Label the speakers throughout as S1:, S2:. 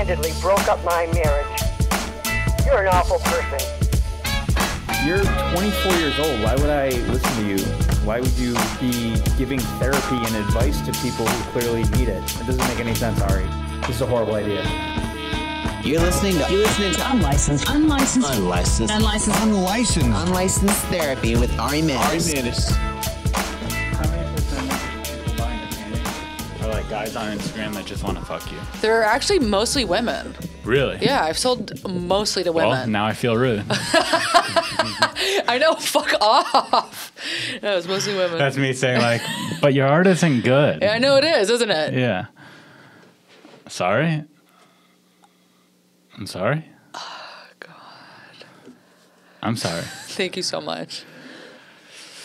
S1: single-handedly broke up my marriage. You're an awful person.
S2: You're 24 years old. Why would I listen to you? Why would you be giving therapy and advice to people who clearly need it? It doesn't make any sense, Ari. This is a horrible idea.
S3: You're listening to unlicensed therapy with Ari Mannis.
S4: How many percent of people buying a panty are like guys on Instagram that just want to fuck you?
S5: They're actually mostly women.
S4: Really?
S5: Yeah, I've sold mostly to women.
S4: Well, now I feel rude.
S5: I know, fuck off. No, it's mostly women.
S4: That's me saying like, but your art isn't good.
S5: Yeah, I know it is, isn't it?
S4: Yeah. Sorry? I'm sorry?
S5: Oh, God.
S4: I'm sorry.
S5: Thank you so much.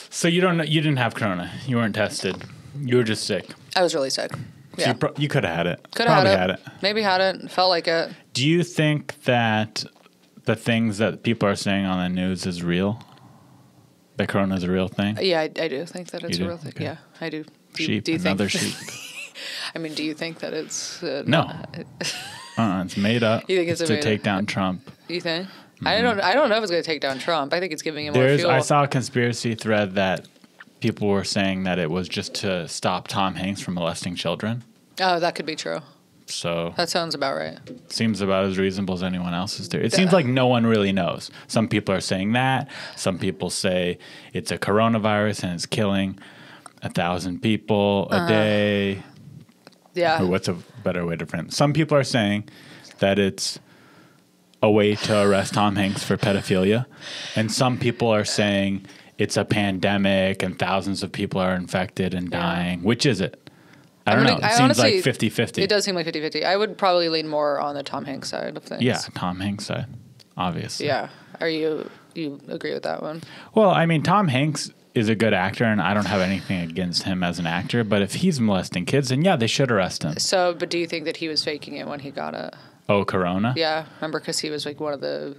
S4: So you didn't have corona. You weren't tested. You were just sick.
S5: I was really sick. Yeah.
S4: So you could have had it.
S5: Could have had it. Maybe had it. Felt like it.
S4: Do you think that the things that people are saying on the news is real? That corona is a real thing?
S5: Yeah, I do think that it's a real thing.
S4: Okay.
S5: Yeah, I do.
S4: Sheep,
S5: do you
S4: another
S5: think,
S4: sheep.
S5: I mean, do you think that it's...
S4: No. It's made up.
S5: You think it's
S4: to take down Trump.
S5: You think? Mm-hmm. I don't know if it's going to take down Trump. I think it's giving him more fuel.
S4: I saw a conspiracy thread that people were saying that it was just to stop Tom Hanks from molesting children.
S5: Oh, that could be true.
S4: So
S5: that sounds about right.
S4: Seems about as reasonable as anyone else's theory. It seems like no one really knows. Some people are saying that. Some people say it's a coronavirus and it's killing 1,000 people a day.
S5: Yeah.
S4: Or what's a better way to frame it? Some people are saying that it's a way to arrest Tom Hanks for pedophilia. And some people are saying it's a pandemic and thousands of people are infected and dying. Which is it? I don't know. It seems
S5: honestly,
S4: like 50-50.
S5: It does seem like 50-50. I would probably lean more on the Tom Hanks side of things.
S4: Yeah, Tom Hanks side, obviously.
S5: Yeah. Are you agree with that one?
S4: Well, I mean, Tom Hanks is a good actor, and I don't have anything against him as an actor. But if he's molesting kids, then yeah, they should arrest him.
S5: So, but do you think that he was faking it when he got it?
S4: Oh, corona?
S5: Yeah. Remember, because he was like one of the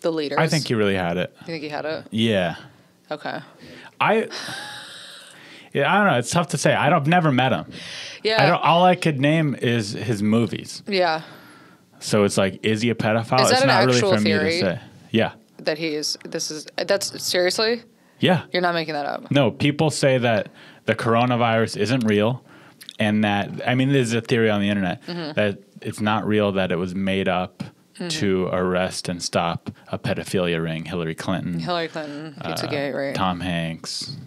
S5: leaders.
S4: I think he really had it.
S5: You think he had it?
S4: Yeah.
S5: Okay.
S4: Yeah, I don't know. It's tough to say. I've never met him.
S5: Yeah.
S4: All I could name is his movies.
S5: Yeah.
S4: So it's like, is he a pedophile?
S5: Is that
S4: it's
S5: an
S4: not really
S5: actual
S4: for
S5: theory?
S4: me to say. Yeah.
S5: That that's seriously?
S4: Yeah.
S5: You're not making that up?
S4: No, people say that the coronavirus isn't real, and that, I mean, there's a theory on the internet that it's not real, that it was made up to arrest and stop a pedophilia ring. Hillary Clinton,
S5: Pizzagate, right?
S4: Tom Hanks,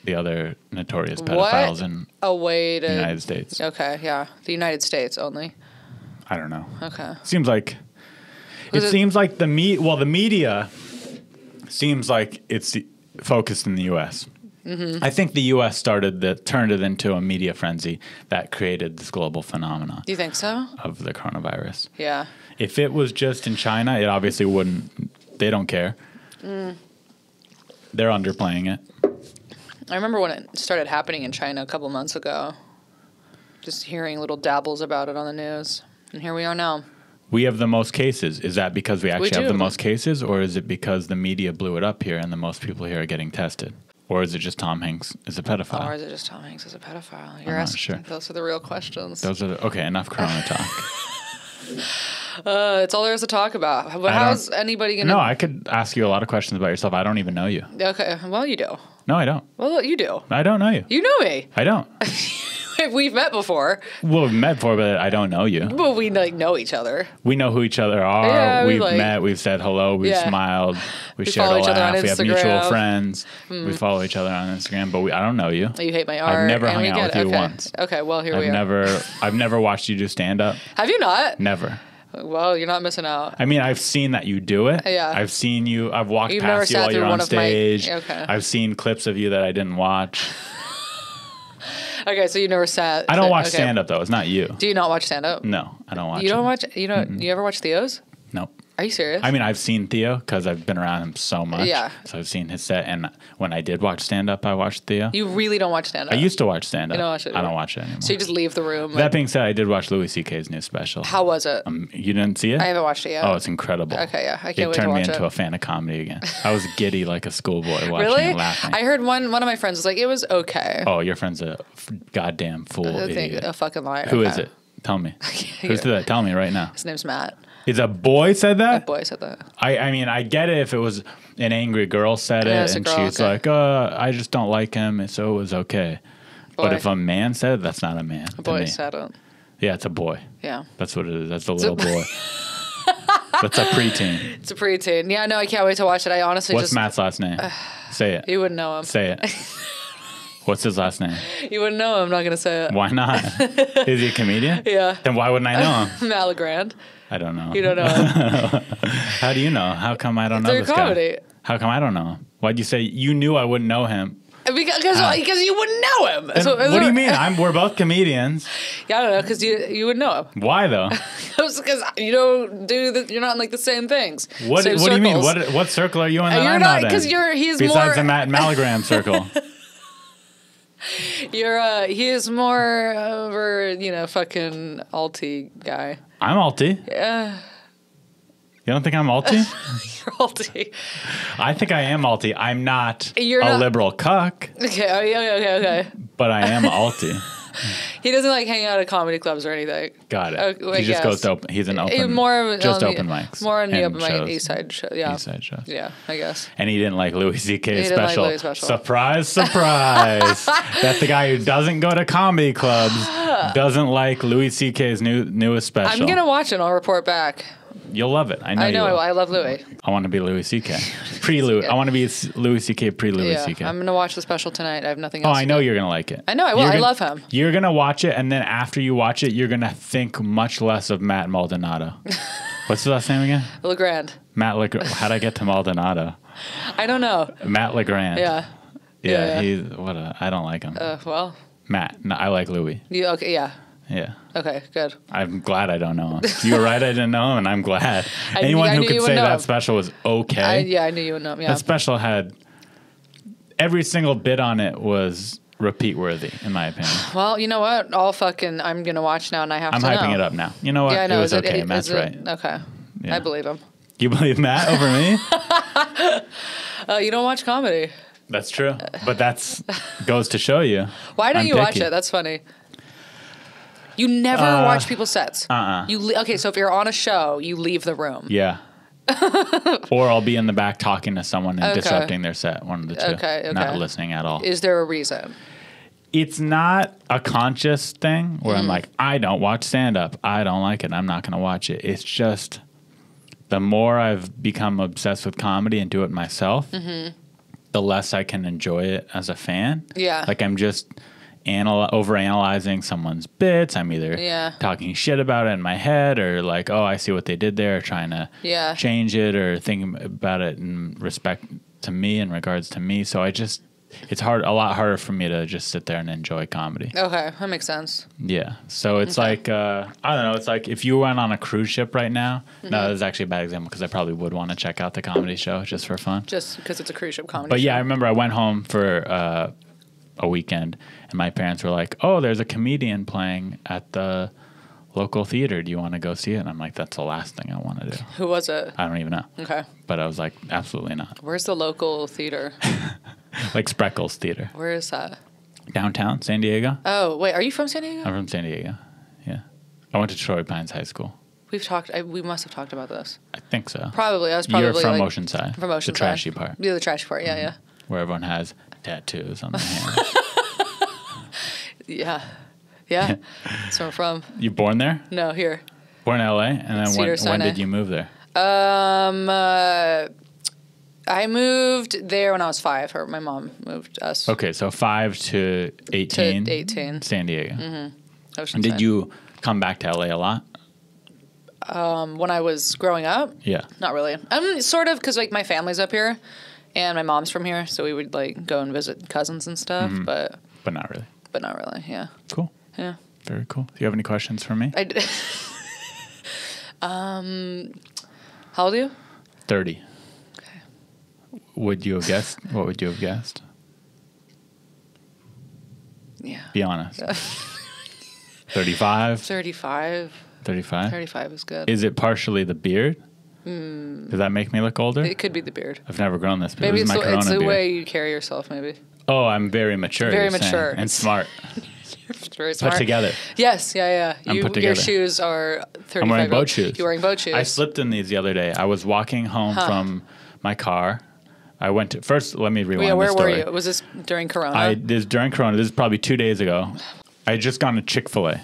S4: the other notorious pedophiles in the United States.
S5: Okay, yeah. The United States only.
S4: I don't know.
S5: Okay.
S4: Seems like the media seems like it's focused in the U.S. I think the U.S. turned it into a media frenzy that created this global phenomenon.
S5: Do you think so?
S4: Of the coronavirus.
S5: Yeah.
S4: If it was just in China, it obviously wouldn't. They don't care. They're underplaying it.
S5: I remember when it started happening in China a couple months ago. Just hearing little dabbles about it on the news. And here we are now.
S4: We have the most cases. Is that because we actually have the
S5: do.
S4: most cases, or is it because the media blew it up here and the most people here are getting tested? Or is it just Tom Hanks is a pedophile?
S5: Or is it just Tom Hanks is a pedophile? You're asking. Sure. Those are the real questions.
S4: Okay, enough corona talk.
S5: It's all there is to talk about. But how's anybody going to...
S4: No, I could ask you a lot of questions about yourself. I don't even know you.
S5: Okay, well, you do.
S4: No, I don't.
S5: Well, you do.
S4: I don't know you.
S5: You know me.
S4: I don't.
S5: We've met before.
S4: Well, we've met before, but I don't know you.
S5: Well, we know each other.
S4: We know who each other are.
S5: Yeah,
S4: we've met. We've said hello. We've smiled. We shared a laugh. We have mutual friends. We follow each other on Instagram, but I don't know you.
S5: You hate my art.
S4: I've never hung out with you once.
S5: Okay, well, here we are.
S4: I've never watched you do stand-up.
S5: Have you not?
S4: Never.
S5: Well, you're not missing out.
S4: I mean, I've seen that you do it.
S5: Yeah.
S4: I've seen you. I've walked past you while you're on stage.
S5: Okay.
S4: I've seen clips of you that I didn't watch.
S5: Okay, so you never sat.
S4: I don't watch stand-up, though. It's not you.
S5: Do you not watch stand-up?
S4: No, I don't watch it.
S5: You don't watch? You don't? You ever watch Theo's?
S4: No.
S5: Are you serious?
S4: I mean, I've seen Theo because I've been around him so much.
S5: Yeah.
S4: So I've seen his set, and when I did watch stand-up, I watched Theo.
S5: You really don't watch stand-up?
S4: I used to watch stand-up.
S5: You don't watch it?
S4: I don't watch it anymore.
S5: So you just leave the room?
S4: That being said, I did watch Louis C.K.'s new special.
S5: How was it?
S4: You didn't see it?
S5: I haven't watched it yet.
S4: Oh, it's incredible.
S5: Okay, yeah. I can't wait to watch it.
S4: It turned me into a fan of comedy again. I was giddy like a schoolboy watching it, laughing.
S5: I heard one of my friends was like, it was okay.
S4: Oh, your friend's a goddamn fool idiot.
S5: A fucking liar.
S4: Who is it? Tell me. Who said that? Tell me right now.
S5: His name's Matt.
S4: Is a boy said that?
S5: That boy said that.
S4: I mean, I get it if it was an angry girl said
S5: Yeah,
S4: it
S5: it's a
S4: and
S5: girl,
S4: she's
S5: okay.
S4: like, I just don't like him, and so it was okay. But
S5: Boy.
S4: if a man said it, that's not a man.
S5: A
S4: to
S5: boy
S4: me.
S5: said it.
S4: Yeah, it's a boy.
S5: Yeah.
S4: That's what it is. That's a little boy. That's a preteen.
S5: It's a preteen. Yeah, no, I can't wait to watch it. I honestly
S4: What's
S5: just...
S4: Matt's last name? Say it.
S5: You wouldn't know him.
S4: Say it. What's his last name?
S5: You wouldn't know him. I'm not going to say it.
S4: Why not? Is he a comedian?
S5: Yeah.
S4: Then why wouldn't I know him?
S5: Matt LeGrand.
S4: I don't know.
S5: You don't know him.
S4: How do you know? How come I don't know
S5: They're
S4: this
S5: comedy.
S4: guy? How come I don't know him? Why'd you say you knew I wouldn't know him?
S5: Because you wouldn't know him.
S4: Then what do you mean? We're both comedians.
S5: Yeah, I don't know, because you would know him.
S4: Why though?
S5: Because you don't you're not in like the same things.
S4: What
S5: Same
S4: do you mean?
S5: circles.
S4: What circle are you in that
S5: You're
S4: I'm
S5: not,
S4: not in?
S5: because he's
S4: Besides
S5: more.
S4: the Matt Malagram circle.
S5: He is more over, fucking alty guy.
S4: I'm alty.
S5: Yeah,
S4: You don't think I'm alty?
S5: you're alty.
S4: I think I am alty. I'm not
S5: You're
S4: a
S5: not-
S4: liberal cuck,
S5: Okay.
S4: but I am alty.
S5: He doesn't like hang out at comedy clubs or anything.
S4: Got it.
S5: Okay, I
S4: He just
S5: guess.
S4: goes to open. He's an open.
S5: More
S4: just
S5: on
S4: open
S5: the,
S4: mics.
S5: More on the
S4: and
S5: open mic
S4: shows.
S5: East Side show. Yeah.
S4: East Side shows.
S5: Yeah, I guess.
S4: And he didn't like Louis C.K.'s
S5: He didn't like
S4: special.
S5: Louis' special.
S4: Surprise, surprise. That's the guy who doesn't go to comedy clubs, doesn't like Louis C.K.'s newest special.
S5: I'm gonna watch it. And I'll report back.
S4: You'll love it. I know.
S5: I know.
S4: You will.
S5: I love Louis.
S4: I want to be Louis C.K. Pre-Louis. I want to be Louis C.K. Pre-Louis
S5: Yeah,
S4: C.K.
S5: I'm gonna watch the special tonight. I have nothing
S4: Oh,
S5: else.
S4: I
S5: to
S4: know
S5: do.
S4: you're gonna like it.
S5: I know I will. I love him.
S4: You're gonna watch it, and then after you watch it, you're gonna think much less of Matt Maldonado. What's his last name again?
S5: LeGrand.
S4: Matt Legrand. How'd I get to Maldonado?
S5: I don't know.
S4: Matt Legrand.
S5: Yeah.
S4: Yeah,
S5: Yeah.
S4: he's I don't like him.
S5: Well.
S4: Matt. No, I like Louis.
S5: You okay? Yeah.
S4: Yeah.
S5: Okay. Good.
S4: I'm glad I don't know him. You were right, I didn't know him, and I'm glad. Anyone
S5: I
S4: who
S5: knew
S4: could
S5: you would
S4: say
S5: know
S4: that
S5: him.
S4: special was okay.
S5: I knew you would know him. Yeah.
S4: That special had every single bit on it was repeat worthy, in my opinion.
S5: Well, you know what? I'm gonna watch now, and I have
S4: I'm
S5: to know.
S4: hyping it up now. You know what?
S5: Yeah, I know.
S4: It was
S5: Is
S4: okay.
S5: is
S4: Matt's right.
S5: Okay.
S4: Yeah.
S5: I believe him.
S4: You believe Matt over me?
S5: You don't watch comedy.
S4: That's true. But that's goes to show you.
S5: Why don't
S4: I'm
S5: you watch
S4: picky.
S5: it? That's funny. You never watch people's sets. Okay, so if you're on a show, you leave the room.
S4: Yeah. Or I'll be in the back talking to someone and
S5: Okay.
S4: disrupting their set. One of the two.
S5: Okay.
S4: Not listening at all.
S5: Is there a reason?
S4: It's not a conscious thing where I'm like, I don't watch stand up. I don't like it. I'm not going to watch it. It's just the more I've become obsessed with comedy and do it myself, the less I can enjoy it as a fan.
S5: Yeah.
S4: Like I'm just overanalyzing someone's bits. I'm either talking shit about it in my head or like, oh, I see what they did there, trying to change it or thinking about it in respect to me in regards to me. So it's a lot harder for me to just sit there and enjoy comedy.
S5: Okay, that makes sense.
S4: Yeah. So it's like, I don't know. It's like if you went on a cruise ship right now. No, that's actually a bad example because I probably would want to check out the comedy show just for fun.
S5: Just because it's a cruise ship comedy
S4: But
S5: show.
S4: yeah, I remember I went home for a weekend and my parents were like, oh, there's a comedian playing at the local theater. Do you want to go see it? And I'm like, that's the last thing I want to do.
S5: Who was it?
S4: I don't even know.
S5: Okay.
S4: But I was like, absolutely not.
S5: Where's the local theater?
S4: Like Spreckles Theater.
S5: Where is that?
S4: Downtown, San Diego.
S5: Oh, wait, are you from San Diego?
S4: I'm from San Diego. Yeah. I went to Troy Pines High School.
S5: We must have talked about this.
S4: I think so.
S5: Probably. I was probably
S4: You're from
S5: like,
S4: Oceanside.
S5: From Oceanside.
S4: The trashy part.
S5: Yeah, the trashy part. Yeah, yeah.
S4: Where everyone has tattoos on their hands.
S5: Yeah. Yeah. That's where I'm from.
S4: You born there?
S5: No, here.
S4: Born in LA? And then when
S5: Cedars-Sinai.
S4: did you move there?
S5: I moved there when I was 5. My mom moved us.
S4: Okay, so 5 to 18.
S5: To 18.
S4: San Diego.
S5: Oceanside.
S4: And did you come back to LA a lot?
S5: When I was growing up?
S4: Yeah.
S5: Not really. Sort of, because like my family's up here, and my mom's from here, so we would like go and visit cousins and stuff. But
S4: not really.
S5: But not really. Yeah.
S4: Cool.
S5: Yeah.
S4: Very cool. Do you have any questions for me?
S5: I did. How old are you?
S4: 30.
S5: Okay.
S4: Would you have guessed? What would you have guessed?
S5: Yeah.
S4: Be honest. 35?
S5: 35.
S4: 35?
S5: 35 is good.
S4: Is it partially the beard? Does that make me look older?
S5: It could be the beard.
S4: I've never grown this beard.
S5: Maybe
S4: This is my
S5: it's
S4: Corona
S5: the
S4: beard.
S5: way you carry yourself, maybe.
S4: Oh, I'm very mature.
S5: Very
S4: you're saying,
S5: mature.
S4: and smart.
S5: Very smart.
S4: Put together.
S5: Yes, yeah.
S4: I'm put
S5: Your
S4: together.
S5: shoes are 35.
S4: I'm wearing boat shoes.
S5: You're wearing boat shoes.
S4: I slipped in these the other day. I was walking home from my car. I went to first. Let me rewind.
S5: Where
S4: the story.
S5: were you? Was this during Corona?
S4: This during Corona. This is probably 2 days ago. I had just gone to Chick-fil-A.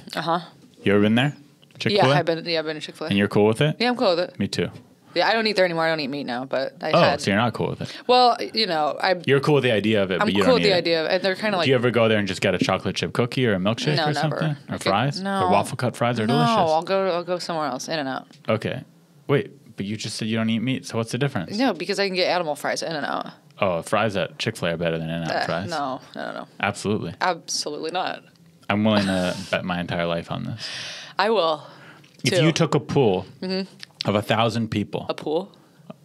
S4: You ever been there? Chick-fil-A?
S5: Yeah, I've been to Chick-fil-A.
S4: And you're cool with it?
S5: Yeah, I'm cool with it.
S4: Me too.
S5: Yeah, I don't eat there anymore. I don't eat meat now, but I
S4: Oh,
S5: had.
S4: so you're not cool with it?
S5: Well,
S4: You're cool with the idea of it,
S5: I'm
S4: but you
S5: cool
S4: don't
S5: with the
S4: eat it.
S5: idea of it. And they're kind of like.
S4: Do you ever go there and just get a chocolate chip cookie or a milkshake
S5: No,
S4: or
S5: never.
S4: something? Or
S5: Okay,
S4: fries?
S5: no.
S4: Or waffle cut fries are
S5: No,
S4: delicious.
S5: I'll go somewhere else. In and out.
S4: Okay. Wait, but you just said you don't eat meat, so what's the difference?
S5: No, because I can get animal fries in and out.
S4: Oh, fries at Chick-fil-A are better than In-N-Out fries.
S5: No.
S4: Absolutely.
S5: Absolutely not.
S4: I'm willing to bet my entire life on this.
S5: I will.
S4: If
S5: too.
S4: you took a pool of 1,000 people,
S5: A pool?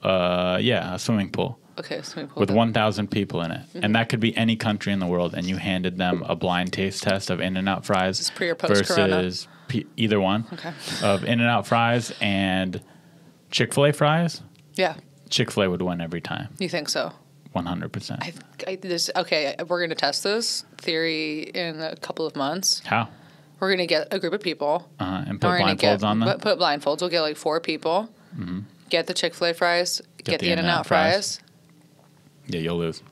S4: a swimming pool
S5: Okay, swimming pool.
S4: with 1,000 people in it, and that could be any country in the world, and you handed them a blind taste test of In-N-Out fries
S5: Is this pre or post-corona?
S4: versus either one
S5: Okay.
S4: of In-N-Out fries and Chick-fil-A fries,
S5: Yeah,
S4: Chick-fil-A would win every time,
S5: you think so?
S4: 100%.
S5: Okay, we're going to test this theory in a couple of months.
S4: How?
S5: We're going to get a group of people.
S4: And put
S5: We're gonna
S4: blindfolds on them?
S5: Put blindfolds. We'll get like 4 people. Get the Chick-fil-A fries. Get the
S4: In-N-Out
S5: In-N-Out fries.
S4: Yeah, you'll lose.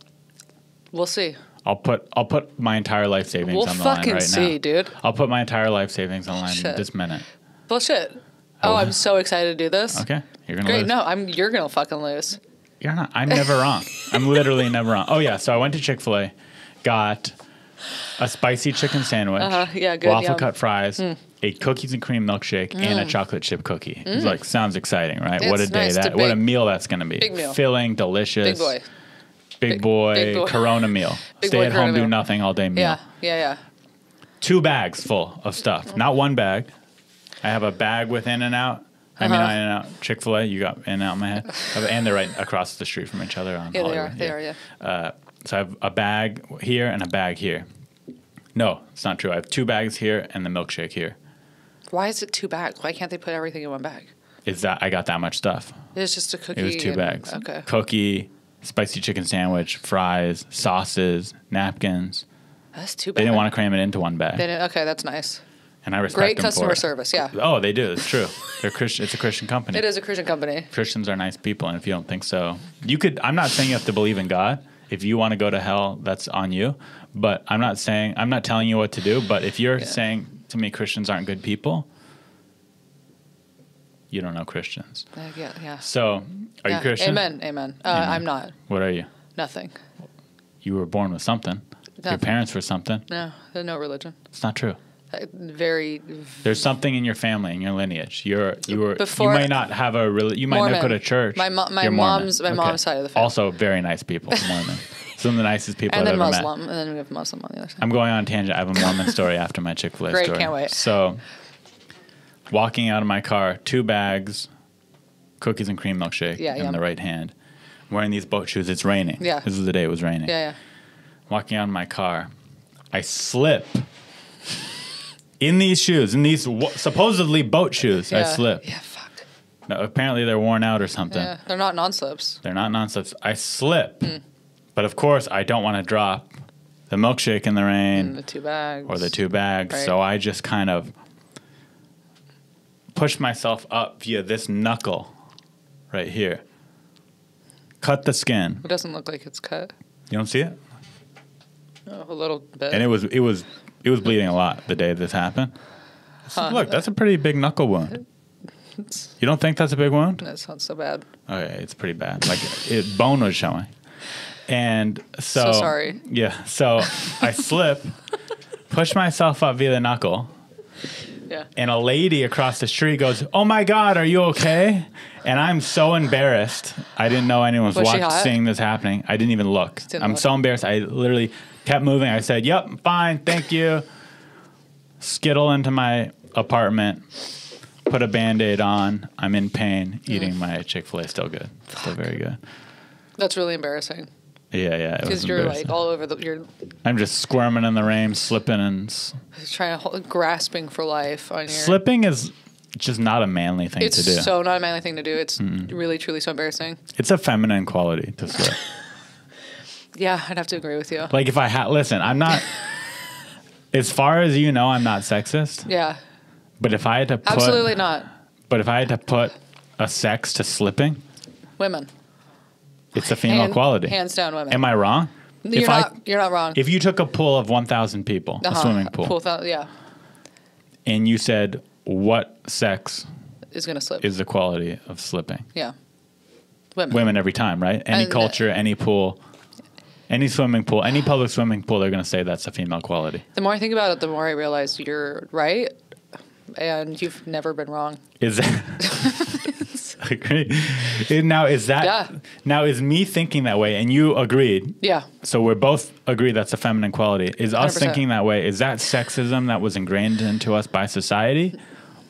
S5: We'll see.
S4: I'll put my entire life savings
S5: We'll
S4: on the line
S5: fucking
S4: right
S5: see,
S4: now.
S5: dude.
S4: I'll put my entire life savings on the line
S5: Shit.
S4: this minute.
S5: Bullshit. Oh, I'm so excited to do this.
S4: Okay, you're gonna
S5: Great.
S4: lose.
S5: No, you're going to fucking lose.
S4: You're not. I'm never wrong. I'm literally never wrong. Oh yeah, so I went to Chick-fil-A, got a spicy chicken sandwich,
S5: Yeah, good,
S4: waffle
S5: yum.
S4: cut fries, a cookies and cream milkshake, and a chocolate chip cookie. It's like sounds exciting, right? What a
S5: It's
S4: day
S5: nice to
S4: what a
S5: big-
S4: meal that's gonna be.
S5: big meal.
S4: Filling, delicious.
S5: Big boy.
S4: Big boy,
S5: big boy.
S4: Corona meal.
S5: Big
S4: Stay
S5: boy
S4: at home,
S5: Corona
S4: do
S5: meal.
S4: nothing all day meal.
S5: Yeah.
S4: 2 bags full of stuff, not one bag. I have a bag with In-N-Out. I mean, not In-N-Out, Chick-fil-A. You got In-N-Out in my head, and they're right across the street from each other on
S5: Yeah,
S4: Hollywood.
S5: they are. Yeah.
S4: So I have a bag here and a bag here. No, it's not true. I have 2 bags here and the milkshake here.
S5: Why is it 2 bags? Why can't they put everything in one bag?
S4: Is that I got that much stuff?
S5: It's just a cookie.
S4: It was 2 bags.
S5: Okay.
S4: Cookie, spicy chicken sandwich, fries, sauces, napkins.
S5: That's too bad.
S4: They didn't want to cram it into one bag,
S5: Okay, that's nice.
S4: and I respect
S5: Great
S4: them for
S5: customer
S4: it.
S5: service. Yeah.
S4: Oh, they do. It's true. They're Christian. It's a Christian company.
S5: It is a Christian company.
S4: Christians are nice people, and if you don't think so, you could. I'm not saying you have to believe in God. If you want to go to hell, that's on you. But I'm not telling you what to do. But if you're saying to me Christians aren't good people, you don't know Christians.
S5: Yeah.
S4: So, are you Christian?
S5: Amen. I'm not.
S4: What are you?
S5: Nothing.
S4: You were born with something. Your
S5: Nothing.
S4: parents were something.
S5: No, there's no religion.
S4: It's not true.
S5: Very.
S4: There's something in your family, in your lineage. You
S5: Before-
S4: might not have you might
S5: Mormon.
S4: not go to church.
S5: My
S4: You're Mormon.
S5: mom's side of the family.
S4: Also, very nice people. Mormon. Some of the nicest people
S5: And
S4: I've
S5: then
S4: ever
S5: Muslim,
S4: met.
S5: and then we have Muslim on the other side.
S4: I'm going on a tangent. I have a Mormon story after my Chick-fil-A
S5: Great,
S4: story.
S5: can't wait.
S4: So, walking out of my car, 2 bags, cookies and cream milkshake in
S5: yum.
S4: the right hand. Wearing these boat shoes. It's raining.
S5: Yeah.
S4: This is the day it was raining.
S5: Yeah.
S4: Walking out of my car, I slip in these shoes, in these supposedly boat shoes. I slip.
S5: Yeah, fuck.
S4: No, apparently they're worn out or something.
S5: Yeah, they're not non-slips.
S4: They're not non-slips. I slip.
S5: Hmm.
S4: But of course, I don't want to drop the milkshake in the rain.
S5: And the 2 bags.
S4: Or the 2 bags.
S5: Right.
S4: So I just kind of pushed myself up via this knuckle right here. Cut the skin.
S5: It doesn't look like it's cut.
S4: You don't see it?
S5: Oh, a little bit.
S4: And it was bleeding a lot the day this happened. Look, that's a pretty big knuckle wound. You don't think that's a big wound?
S5: That's not so bad.
S4: Okay, it's pretty bad. Like bone was showing. And so
S5: sorry.
S4: Yeah. So I slip, push myself up via the knuckle.
S5: Yeah.
S4: And a lady across the street goes, "Oh my God, are you okay?" And I'm so embarrassed. I didn't know anyone was
S5: she hot?
S4: seeing this happening. I didn't even look.
S5: Didn't
S4: I'm
S5: look.
S4: so embarrassed. I literally kept moving. I said, "Yep, I'm fine, thank you." Skittle into my apartment, put a Band-Aid on. I'm in pain, eating my Chick-fil-A. Still good. Still very good.
S5: That's really embarrassing.
S4: Yeah. It was
S5: Because you're
S4: embarrassing.
S5: like all over you're
S4: I'm just squirming in the rain, slipping and
S5: trying to grasping for life on your.
S4: slipping is just not a manly thing
S5: It's
S4: to do.
S5: so not a manly thing to do. It's really, truly so embarrassing.
S4: It's a feminine quality to slip.
S5: Yeah, I'd have to agree with you.
S4: Like if I had, listen, I'm not, As far as you know, I'm not sexist.
S5: Yeah.
S4: But if I had to put...
S5: Absolutely not.
S4: But if I had to put a sex to slipping...
S5: Women.
S4: It's a female quality.
S5: Hands down women.
S4: Am I wrong?
S5: You're not wrong.
S4: If you took a pool of 1,000 people, a swimming pool,
S5: yeah,
S4: and you said, what sex
S5: is going to slip?
S4: is the quality of slipping?
S5: Yeah. Women.
S4: Women every time, right? Any culture, any pool, any swimming pool, any public swimming pool, they're going to say that's a female quality.
S5: The more I think about it, the more I realize you're right, and you've never been wrong.
S4: Is that... I agree. Now, is that...
S5: Yeah.
S4: Now, is me thinking that way, and you agreed...
S5: Yeah.
S4: So we're both agree that's a feminine quality. Is us
S5: 100%.
S4: thinking that way, is that sexism that was ingrained into us by society?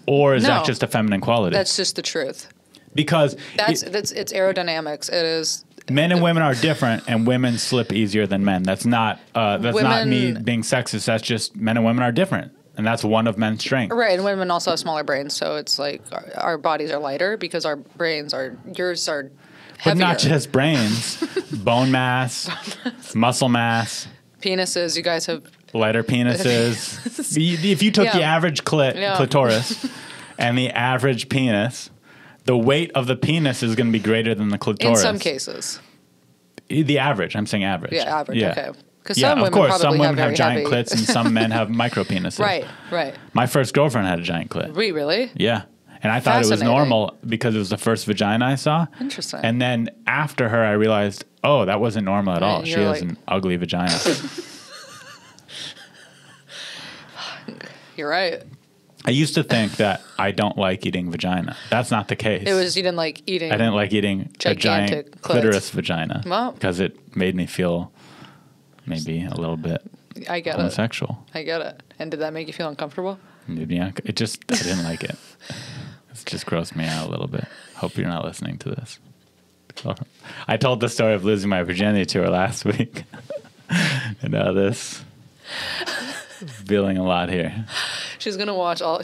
S4: Or is that just a feminine quality?
S5: That's just the truth.
S4: Because
S5: It's aerodynamics. It is...
S4: men and women are different, and women slip easier than men. That's not not me being sexist. That's just men and women are different, and that's one of men's strengths.
S5: Right, and women also have smaller brains, so it's like our bodies are lighter because our brains are... Yours are heavier.
S4: But not just brains, bone mass, muscle mass.
S5: Penises, you guys have...
S4: Lighter penises. If you took the average clitoris and the average penis, the weight of the penis is going to be greater than the clitoris.
S5: In some cases.
S4: The average. I'm saying average.
S5: Yeah, average.
S4: Yeah.
S5: Okay. Because
S4: Yeah,
S5: some
S4: of
S5: women
S4: course.
S5: probably
S4: Some women have
S5: very
S4: giant
S5: heavy.
S4: clits and some men have micro penises.
S5: Right.
S4: My first girlfriend had a giant clit.
S5: Really?
S4: Yeah. And I thought it was
S5: Fascinating.
S4: normal because it was the first vagina I saw.
S5: Interesting.
S4: And then after her, I realized, oh, that wasn't normal at all.
S5: And
S4: She
S5: you're
S4: has
S5: like-
S4: an ugly vagina.
S5: You're right.
S4: I used to think that I don't like eating vagina. That's not the case.
S5: It was you didn't like eating.
S4: I didn't like eating a giant
S5: Gigantic clits.
S4: clitoris vagina
S5: Well.
S4: because it made me feel maybe a little bit
S5: I get
S4: homosexual.
S5: it. I get it. And did that make you feel uncomfortable?
S4: Yeah, I didn't like it. It just grossed me out a little bit. Hope you're not listening to this. I told the story of losing my virginity to her last week. And now this. Feeling a lot here.
S5: She's gonna watch all.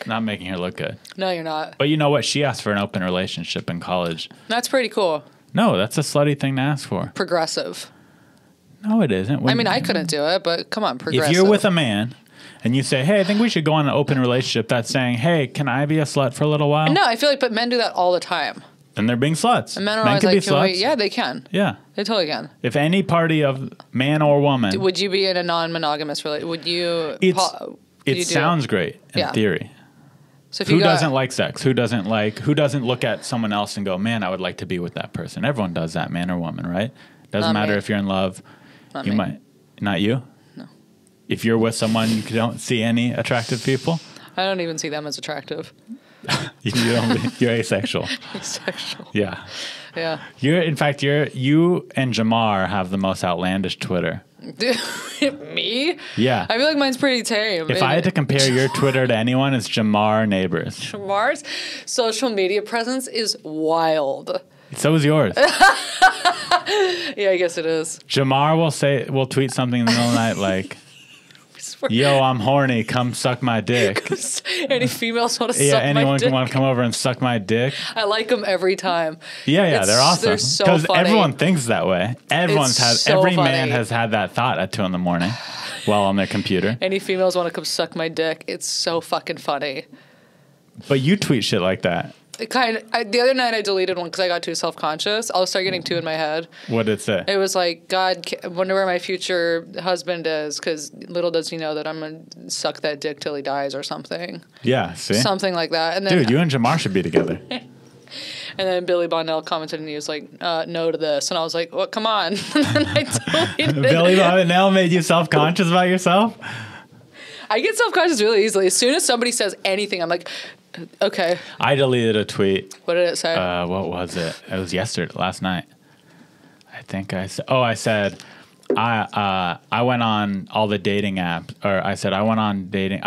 S4: Not making her look good.
S5: No, you're not.
S4: But you know what? She asked for an open relationship in college.
S5: That's pretty cool.
S4: No, that's a slutty thing to ask for.
S5: Progressive.
S4: No, it isn't.
S5: I mean, I couldn't do it, but come on, progressive.
S4: If you're with a man and you say, hey, I think we should go on an open relationship, that's saying, hey, can I be a slut for a little while?
S5: No, I feel like, but men do that all the time.
S4: Then they're being sluts.
S5: And men are always like,
S4: sluts.
S5: yeah, they can.
S4: Yeah.
S5: They totally can.
S4: If any party of man or woman.
S5: Would you be in a non-monogamous relationship? Would you?
S4: It sounds great in theory.
S5: So if
S4: Who doesn't like sex? Who doesn't look at someone else and go, man, I would like to be with that person? Everyone does that, man or woman, right? Doesn't matter if you're in love.
S5: Not
S4: you
S5: me.
S4: might. Not you?
S5: No.
S4: If you're with someone you don't see any attractive people?
S5: I don't even see them as attractive.
S4: You're asexual.
S5: Asexual.
S4: Yeah.
S5: Yeah.
S4: You and Jamar have the most outlandish Twitter.
S5: Me?
S4: Yeah.
S5: I feel like mine's pretty tame.
S4: If I had to compare your Twitter to anyone, it's Jamar Neighbors.
S5: Jamar's social media presence is wild.
S4: So is yours.
S5: Yeah, I guess it is.
S4: Jamar will tweet something in the middle of the night like, yo, I'm horny. Come suck my dick.
S5: Any females want to suck my
S4: anyone
S5: dick?
S4: can want to come over and suck my dick.
S5: I like them every time.
S4: Yeah, they're awesome.
S5: They're so
S4: Because
S5: funny.
S4: everyone thinks that way. Every man
S5: funny.
S4: has had that thought at 2 a.m. while on their computer.
S5: Any females want to come suck my dick. It's so fucking funny.
S4: But you tweet shit like that.
S5: The other night I deleted one because I got too self-conscious. I'll start getting two in my head.
S4: What did it say?
S5: It was like, God, I wonder where my future husband is, because little does he know that I'm going to suck that dick till he dies or something.
S4: Yeah, see?
S5: Something like that. And then,
S4: Dude, you and Jamar should be together.
S5: And then Billy Bonnell commented and he was like, no to this. And I was like, well, come on. And I deleted it.
S4: Billy Bonnell made you self-conscious about yourself?
S5: I get self-conscious really easily. As soon as somebody says anything, I'm like, okay.
S4: I deleted a tweet.
S5: What did it say?
S4: What was it? It was last night. I think I said, I went on all the dating apps, or I said I go on dating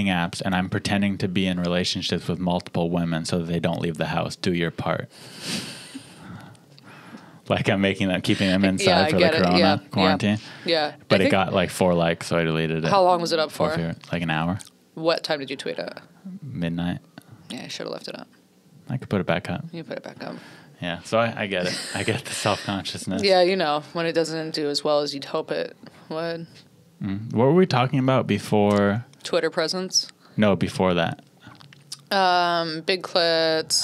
S4: apps and I'm pretending to be in relationships with multiple women so that they don't leave the house. Do your part. Like I'm keeping them inside for the corona quarantine.
S5: Yeah.
S4: But it got like 4 likes, so I deleted it.
S5: How long was it up for?
S4: Like an hour.
S5: What time did you tweet it?
S4: Midnight.
S5: Yeah, I should have left it up.
S4: I could put it back up.
S5: You put it back up.
S4: Yeah, so I get it. I get the self-consciousness.
S5: Yeah, when it doesn't do as well as you'd hope it would.
S4: What were we talking about before?
S5: Twitter presence.
S4: No, before that.
S5: Big clits.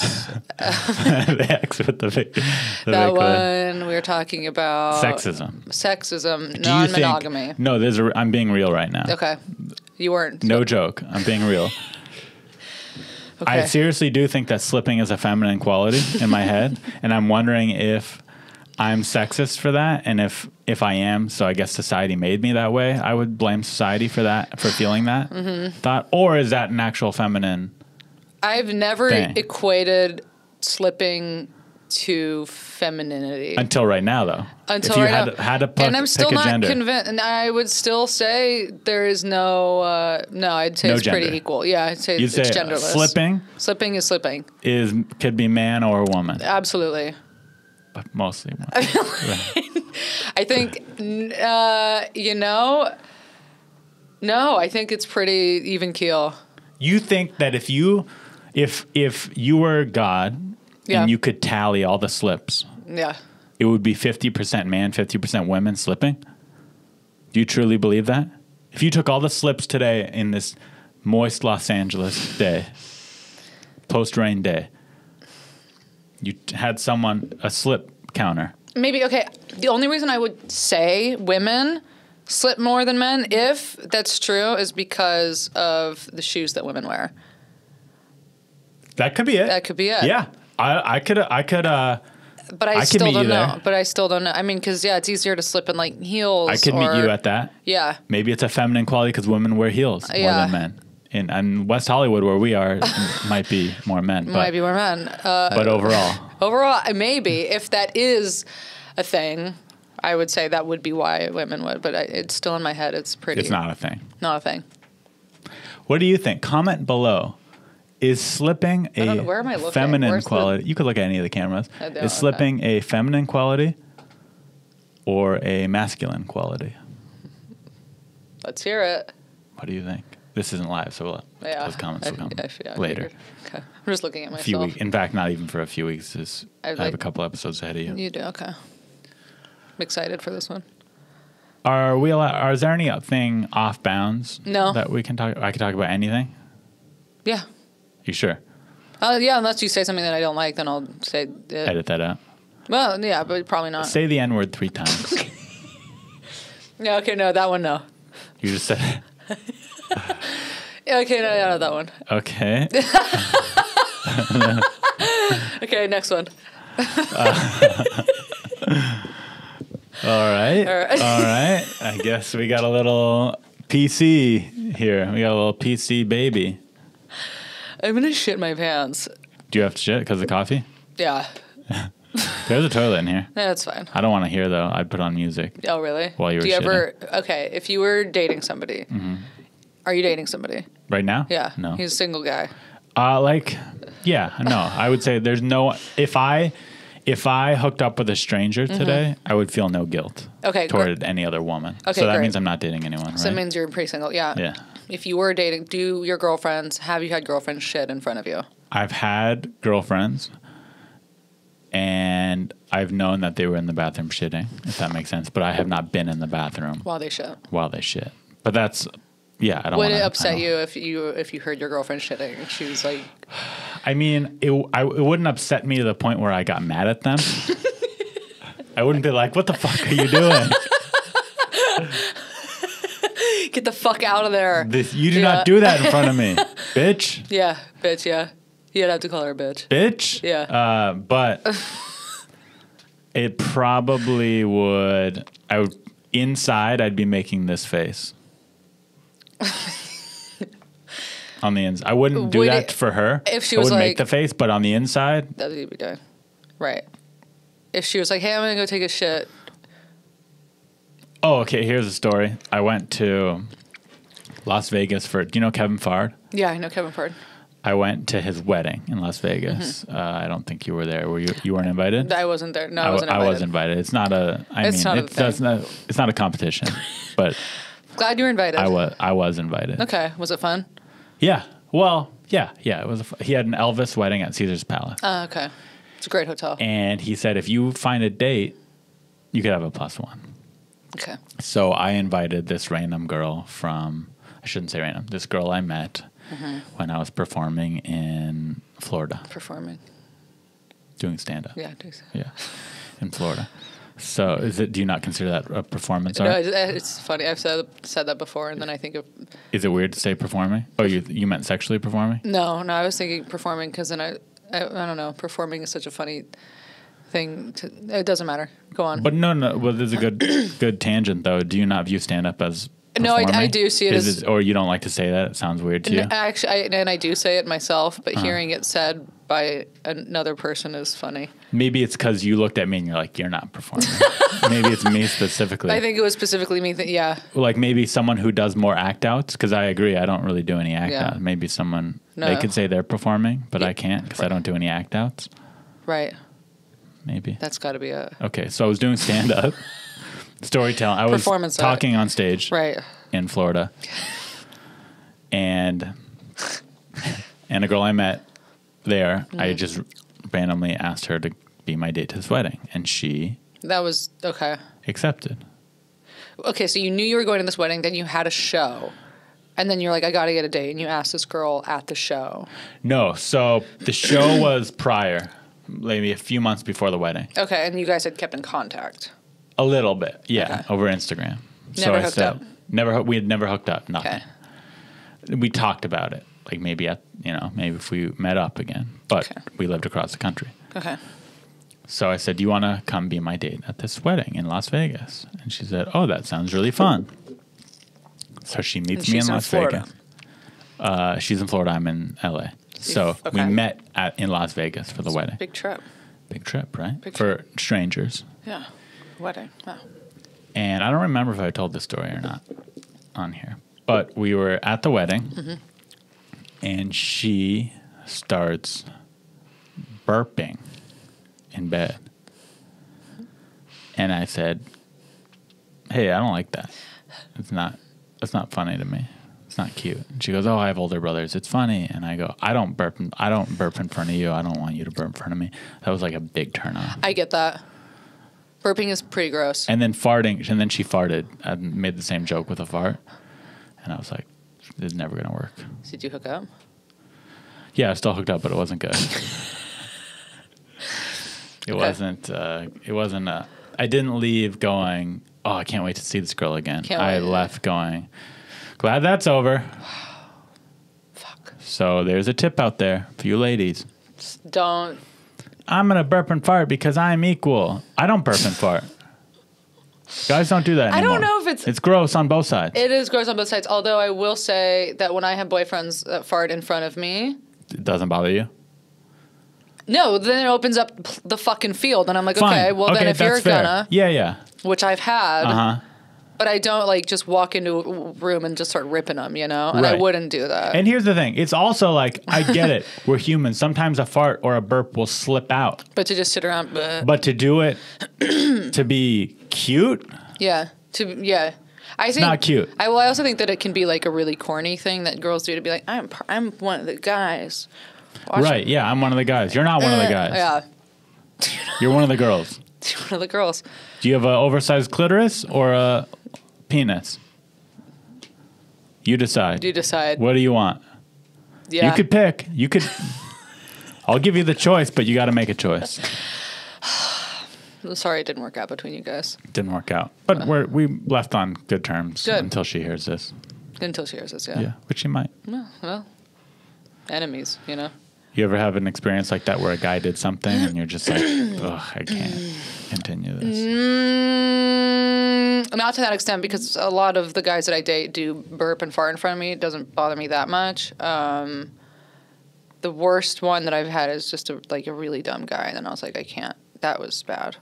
S4: The X with the big
S5: That
S4: big clit.
S5: one we were talking about.
S4: Sexism.
S5: Non-monogamy.
S4: No, I'm being real right now.
S5: Okay. You weren't.
S4: No joke. I'm being real.
S5: Okay.
S4: I seriously do think that slipping is a feminine quality in my head, and I'm wondering if I'm sexist for that, and if I am, so I guess society made me that way. I would blame society for that, for feeling that thought, or is that an actual feminine?
S5: I've never
S4: thing?
S5: Equated slipping to femininity
S4: Until right now, though.
S5: Until
S4: if you
S5: right now.
S4: had to pick
S5: and I'm still
S4: a
S5: not
S4: gender.
S5: convinced. And I would still say there is no. No, I'd say
S4: No
S5: it's pretty
S4: gender.
S5: equal. Yeah, I'd say
S4: You'd
S5: it's
S4: say
S5: genderless.
S4: slipping
S5: Slipping is slipping.
S4: could be man or woman,
S5: Absolutely.
S4: but mostly woman.
S5: I think, no, I think it's pretty even keel.
S4: You think that if you were God
S5: Yeah.
S4: and you could tally all the slips,
S5: Yeah.
S4: it would be 50% man, 50% women slipping? Do you truly believe that? If you took all the slips today in this moist Los Angeles day, post-rain day, you had a slip counter.
S5: Maybe, okay, the only reason I would say women slip more than men, if that's true, is because of the shoes that women wear.
S4: That could be it.
S5: That could be it.
S4: Yeah. I could
S5: But I
S4: I could
S5: still
S4: meet
S5: don't
S4: you
S5: know.
S4: there.
S5: But I still don't know. I mean, because, yeah, it's easier to slip in, like, heels.
S4: I could meet you at that.
S5: Yeah.
S4: Maybe it's a feminine quality because women wear heels more
S5: Yeah.
S4: than men. In West Hollywood, where we are, might be more men.
S5: Might be more men.
S4: But overall,
S5: Overall, maybe, if that is a thing, I would say that would be why women would. But it's still in my head. It's pretty.
S4: it's not a thing.
S5: Not a thing.
S4: What do you think? Comment below. Is slipping
S5: don't
S4: a
S5: know. Where am I looking?
S4: feminine
S5: Where's the-
S4: quality? You could look at any of the cameras.
S5: I don't,
S4: Is slipping a feminine quality or a masculine quality?
S5: Let's hear it.
S4: What do you think? This isn't live, so
S5: Yeah.
S4: those comments will come
S5: I
S4: later.
S5: figured. Okay. I'm just looking at
S4: A
S5: myself.
S4: few weeks. In fact, not even for a few weeks. I have
S5: like-
S4: a couple episodes ahead of you.
S5: You do, okay. I'm excited for this one.
S4: Are we is there anything off bounds?
S5: No.
S4: That we can talk. I can talk about anything.
S5: Yeah.
S4: You sure?
S5: Yeah, unless you say something that I don't like, then I'll say it.
S4: Edit that out.
S5: Well, yeah, but probably not.
S4: Say the N word 3 times.
S5: Yeah, okay, no, that one, no.
S4: You just said it.
S5: Yeah, okay, no, that one.
S4: Okay.
S5: Okay, next one.
S4: All right.
S5: All right.
S4: All right. I guess we got a little PC here. We got a little PC baby.
S5: I'm gonna shit my pants.
S4: Do you have to shit because of coffee?
S5: Yeah.
S4: There's a toilet in here.
S5: That's fine.
S4: I don't want to hear, though. I'd put on music.
S5: Oh, really?
S4: While you were
S5: Do you ever, okay, if you were dating somebody, are you dating somebody?
S4: Right now?
S5: Yeah.
S4: No.
S5: He's a single guy.
S4: Yeah, no. I would say there's no. If I hooked up with a stranger today, I would feel no guilt.
S5: Okay,
S4: toward any other woman.
S5: Okay,
S4: so that
S5: great.
S4: means I'm not dating anyone, right?
S5: So that means you're pretty single. Yeah.
S4: Yeah.
S5: If you were dating, have you had girlfriends shit in front of you?
S4: I've had girlfriends, and I've known that they were in the bathroom shitting, if that makes sense. But I have not been in the bathroom
S5: While they shit.
S4: while they shit. But that's, yeah, I don't
S5: Would
S4: wanna,
S5: it upset you if you heard your girlfriend shitting and she was like,
S4: I mean, it wouldn't upset me to the point where I got mad at them. I wouldn't be like, what the fuck are you doing?
S5: get the fuck out of there?
S4: You do not do that in front of me, bitch.
S5: Yeah, bitch, yeah. You'd have to call her a bitch.
S4: Bitch.
S5: Yeah.
S4: But it probably would. Inside, I'd be making this face. On the inside, I wouldn't do
S5: Would
S4: that
S5: it-
S4: for her.
S5: if she
S4: I
S5: was
S4: wouldn't make
S5: like-
S4: the face, but on the inside,
S5: That's what you'd be doing. Right. If she was like, hey, I'm going to go take a shit.
S4: oh, okay. Here's a story. I went to Las Vegas do you know Kevin Fard?
S5: Yeah, I know Kevin Ford.
S4: I went to his wedding in Las Vegas. I don't think you were there. Were you? You weren't invited?
S5: I wasn't there. No, I wasn't invited.
S4: I was invited. It's not a.
S5: It's not a thing.
S4: It's not a competition, but
S5: Glad you were invited.
S4: I was invited.
S5: Okay. Was it fun?
S4: Yeah. Well, yeah. It was. He had an Elvis wedding at Caesar's Palace,
S5: Okay. It's a great hotel.
S4: and he said if you find a date, you could have a +1.
S5: Okay.
S4: So I invited this random girl I shouldn't say random, this girl I met when I was performing in Florida.
S5: Performing.
S4: Doing stand-up.
S5: Yeah, do so.
S4: Yeah, in Florida. So do you not consider that a performance
S5: No,
S4: art?
S5: it's funny. I've said that before, and then I think of...
S4: Is it weird to say performing? Oh, you meant sexually performing?
S5: No, I was thinking performing because then I don't know. Performing is such a funny thing. It doesn't matter. Go on.
S4: But no. Well, there's a good tangent, though. Do you not view stand-up as performing?
S5: No, I do see it as...
S4: Or you don't like to say that? It sounds weird to you?
S5: Actually, I do say it myself, but hearing it said by another person is funny.
S4: Maybe it's because you looked at me and you're like, you're not performing. Maybe it's me specifically.
S5: I think it was specifically me. Yeah.
S4: Like maybe someone who does more act outs, because I agree, I don't really do any act outs. Maybe someone, they could say they're performing, but I can't because I don't do any act outs.
S5: Right.
S4: Maybe.
S5: That's got to be a...
S4: Okay, so I was doing stand-up, storytelling. I was
S5: Performance
S4: talking on stage in Florida. And a girl I met there, I just randomly asked her to be my date to this wedding, and she...
S5: That was... Okay.
S4: Accepted.
S5: Okay, so you knew you were going to this wedding, then you had a show, and then you're like, I got to get a date, and you asked this girl at the show.
S4: No, so the show was prior, maybe a few months before the wedding.
S5: Okay, and you guys had kept in contact.
S4: A little bit, yeah, over Instagram.
S5: Never hooked up?
S4: We had never hooked up, nothing.
S5: Okay.
S4: We talked about it, like maybe if we met up again, but we lived across the country.
S5: Okay.
S4: So I said, do you want to come be my date at this wedding in Las Vegas? And she said, oh, that sounds really fun. So she meets me in Las Vegas. She's in Florida. I'm in L.A. So we met in Las Vegas for the wedding.
S5: Big trip.
S4: Big trip, right?
S5: Big
S4: for strangers.
S5: Yeah. Wedding. Wow.
S4: And I don't remember if I told this story or not on here. But we were at the wedding, and she starts burping in bed. And I said, hey, I don't like that. That's not funny to me. It's not cute. And she goes, oh, I have older brothers. It's funny. And I go, I don't burp in front of you. I don't want you to burp in front of me. That was like a big turn on.
S5: I get that. Burping is pretty gross.
S4: And then farting, and then she farted. I made the same joke with a fart. And I was like, this is never going to work.
S5: Did you hook up?
S4: Yeah, I still hooked up, but it wasn't good. It wasn't, I didn't leave going, oh, I can't wait to see this girl again. I left going, glad that's over.
S5: Fuck.
S4: So there's a tip out there for you ladies.
S5: Just don't.
S4: I'm going to burp and fart because I'm equal. I don't burp and fart. Guys don't do that anymore.
S5: I don't know if it's...
S4: It's gross on both sides.
S5: It is gross on both sides, although I will say that when I have boyfriends that fart in front of me...
S4: It doesn't bother you?
S5: No, then it opens up the fucking field, and I'm like,
S4: Fine.
S5: okay, well then if you're gonna...
S4: Yeah.
S5: Which I've had, but I don't like just walk into a room and just start ripping them, you know? And I wouldn't do that.
S4: And here's the thing. It's also like, I get it. We're humans. Sometimes a fart or a burp will slip out.
S5: But to just sit around...
S4: But to do it, to be cute...
S5: Yeah. I think
S4: not cute.
S5: I also think that it can be like a really corny thing that girls do to be like, I'm one of the guys.
S4: Right, yeah, I'm one of the guys. You're not one of the guys.
S5: Yeah.
S4: You're one of the girls.
S5: One of the girls.
S4: Do you have an oversized clitoris or a penis? You decide.
S5: You decide.
S4: What do you want?
S5: Yeah.
S4: You could pick. I'll give you the choice, but you got to make a choice.
S5: I'm sorry it didn't work out between you guys.
S4: Didn't work out. But we left on good terms until she hears this.
S5: Until she hears this, yeah.
S4: Yeah, which she might.
S5: No, well, enemies, you know?
S4: You ever have an experience like that where a guy did something and you're just like, ugh, I can't continue this?
S5: Not to that extent, because a lot of the guys that I date do burp and fart in front of me. It doesn't bother me that much. The worst one that I've had is just a really dumb guy. And then I was like, I can't. That was bad.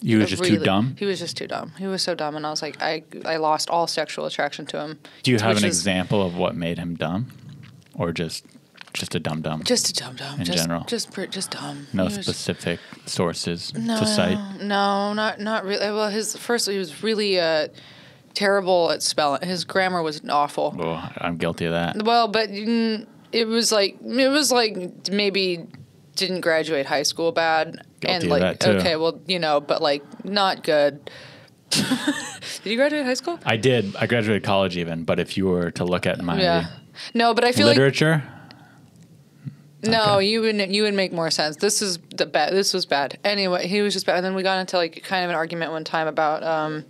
S4: He was just too dumb?
S5: He was just too dumb. He was so dumb. And I was like, I lost all sexual attraction to him.
S4: Do you have an example of what made him dumb? Or just a dumb-dumb?
S5: Just a dumb-dumb.
S4: In general?
S5: Just dumb.
S4: No specific sources to cite?
S5: No, not really. Well, he was really terrible at spelling. His grammar was awful.
S4: Oh, I'm guilty of that.
S5: Well, but it was like maybe didn't graduate high school bad.
S4: Guilty
S5: and like,
S4: of that too.
S5: Okay, well, but like not good. Did you graduate high school?
S4: I did. I graduated college even, but if you were to look at my
S5: No, but I feel
S4: literature.
S5: No,
S4: Okay.
S5: you would make more sense. This is the bad. This was bad. Anyway, he was just bad. And then we got into like kind of an argument one time about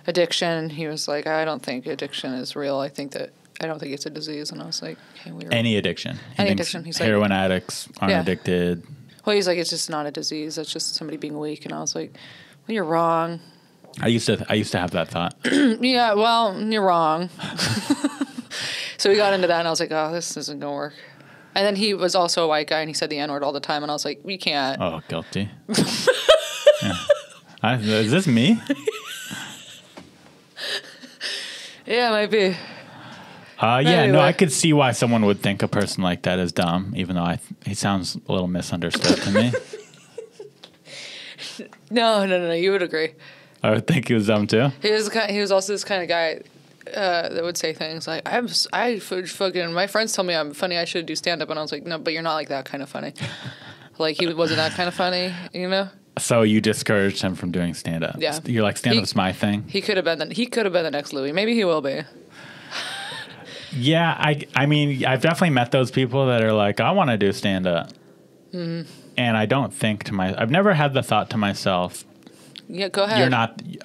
S5: addiction. He was like, "I don't think addiction is real. I don't think it's a disease." And I was like, "Okay, weird."
S4: Any addiction. He
S5: Any
S4: thinks
S5: addiction. He's like,
S4: heroin addicts aren't
S5: Yeah.
S4: addicted.
S5: well, he's like, "It's just not a disease. It's just somebody being weak." And I was like, "Well, you're wrong."
S4: I used to have that thought.
S5: Yeah, well, you're wrong. So we got into that, and I was like, "Oh, this isn't gonna work." And then he was also a white guy, and he said the N-word all the time, and I was like, "We can't."
S4: Oh, guilty. Yeah. Is this me?
S5: Yeah, it might be.
S4: Yeah, no,
S5: Anyway.
S4: I could see why someone would think a person like that is dumb, even though he sounds a little misunderstood to me.
S5: No, you would agree.
S4: I would think he was dumb too.
S5: He was also this kind of guy that would say things like, my friends tell me I'm funny, I should do stand-up. And I was like, no, but you're not like that kind of funny. Like, he wasn't that kind of funny, you know?
S4: So you discouraged him from doing stand-up.
S5: Yeah.
S4: You're like, stand-up's my thing.
S5: He could have been the next Louis. Maybe he will be.
S4: Yeah, I mean, I've definitely met those people that are like, I want to do stand-up.
S5: Mm-hmm.
S4: And I don't think I've never had the thought to myself,
S5: Yeah, go ahead.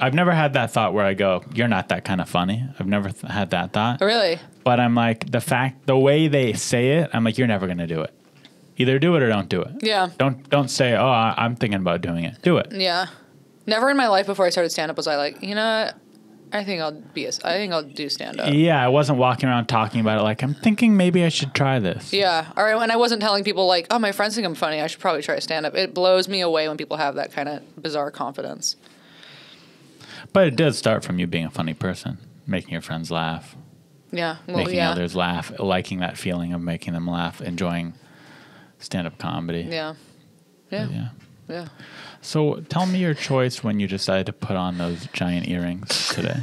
S4: I've never had that thought where I go, you're not that kind of funny. I've never had that thought.
S5: Really?
S4: But I'm like, the way they say it, I'm like, you're never going to do it. Either do it or don't do it.
S5: Yeah.
S4: Don't say, oh, I'm thinking about doing it. Do it.
S5: Yeah. Never in my life before I started stand-up was I like, you know what? I think I'll do stand-up.
S4: Yeah, I wasn't walking around talking about it like, I'm thinking maybe I should try this.
S5: Yeah. All right. And I wasn't telling people like, oh, my friends think I'm funny, I should probably try stand-up. It blows me away when people have that kind of bizarre confidence.
S4: But it does start from you being a funny person, making your friends laugh,
S5: Yeah. Well,
S4: making
S5: yeah.
S4: others laugh, liking that feeling of making them laugh, enjoying stand-up comedy.
S5: Yeah.
S4: But
S5: Yeah.
S4: yeah.
S5: Yeah.
S4: So tell me your choice when you decided to put on those giant earrings today.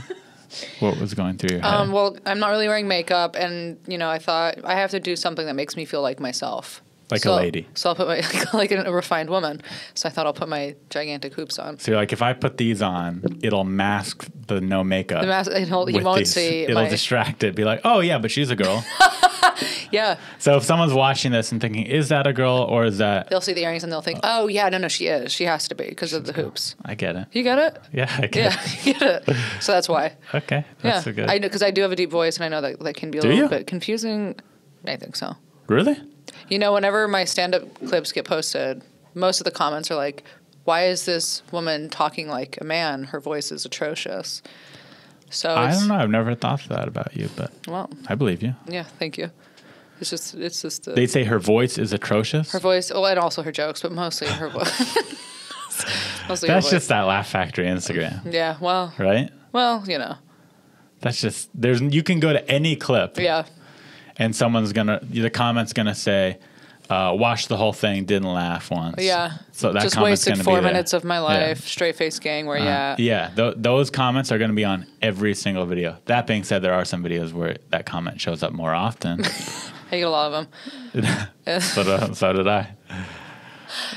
S4: What was going through your head?
S5: Well, I'm not really wearing makeup, and I thought I have to do something that makes me feel like myself.
S4: Like a lady.
S5: So I'll put my like a refined woman. So I thought I'll put my gigantic hoops on.
S4: So you're like, if I put these on, it'll mask the no makeup.
S5: He
S4: with
S5: won't
S4: these.
S5: see.
S4: It'll distract it. Be like, oh yeah, but she's a girl.
S5: Yeah.
S4: So if someone's watching this and thinking, is that a girl or is that?
S5: They'll see the earrings and they'll think, oh yeah, no, she is. She has to be because of the hoops.
S4: I get it.
S5: You get it?
S4: Yeah, I get
S5: Yeah, you get it. So that's why.
S4: it. Okay, that's
S5: Yeah,
S4: a good.
S5: I know because I do have a deep voice, and I know that can be a
S4: Do
S5: little
S4: you?
S5: bit confusing. I think so.
S4: Really?
S5: Whenever my stand-up clips get posted, most of the comments are like, "Why is this woman talking like a man? Her voice is atrocious." So
S4: I don't know. I've never thought that about you, but
S5: Well,
S4: I believe you.
S5: yeah, thank you. It's just
S4: They say her voice is atrocious.
S5: her voice. Oh, and also her jokes, but mostly her voice. Mostly her
S4: That's
S5: voice.
S4: just that Laugh Factory Instagram,
S5: Yeah. Well.
S4: right?
S5: Well.
S4: That's just you can go to any clip
S5: Yeah.
S4: and the comment's gonna say, watch the whole thing, didn't laugh once.
S5: Yeah.
S4: So that
S5: just
S4: comment's
S5: wasted
S4: gonna
S5: 4
S4: be there.
S5: minutes of my life. Straight face gang. Where
S4: Yeah. Those comments are going to be on every single video. That being said, there are some videos where that comment shows up more often.
S5: I get a lot of them.
S4: So did I.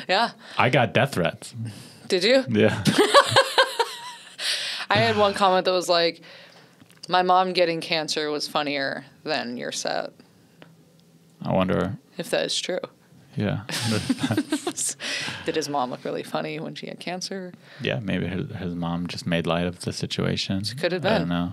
S5: Yeah.
S4: I got death threats.
S5: Did you?
S4: Yeah.
S5: I had one comment that was like, "My mom getting cancer was funnier than your set."
S4: I wonder.
S5: If that is true.
S4: Yeah.
S5: Did his mom look really funny when she had cancer?
S4: Yeah. Maybe his mom just made light of the situation.
S5: Could have
S4: I
S5: been.
S4: don't know.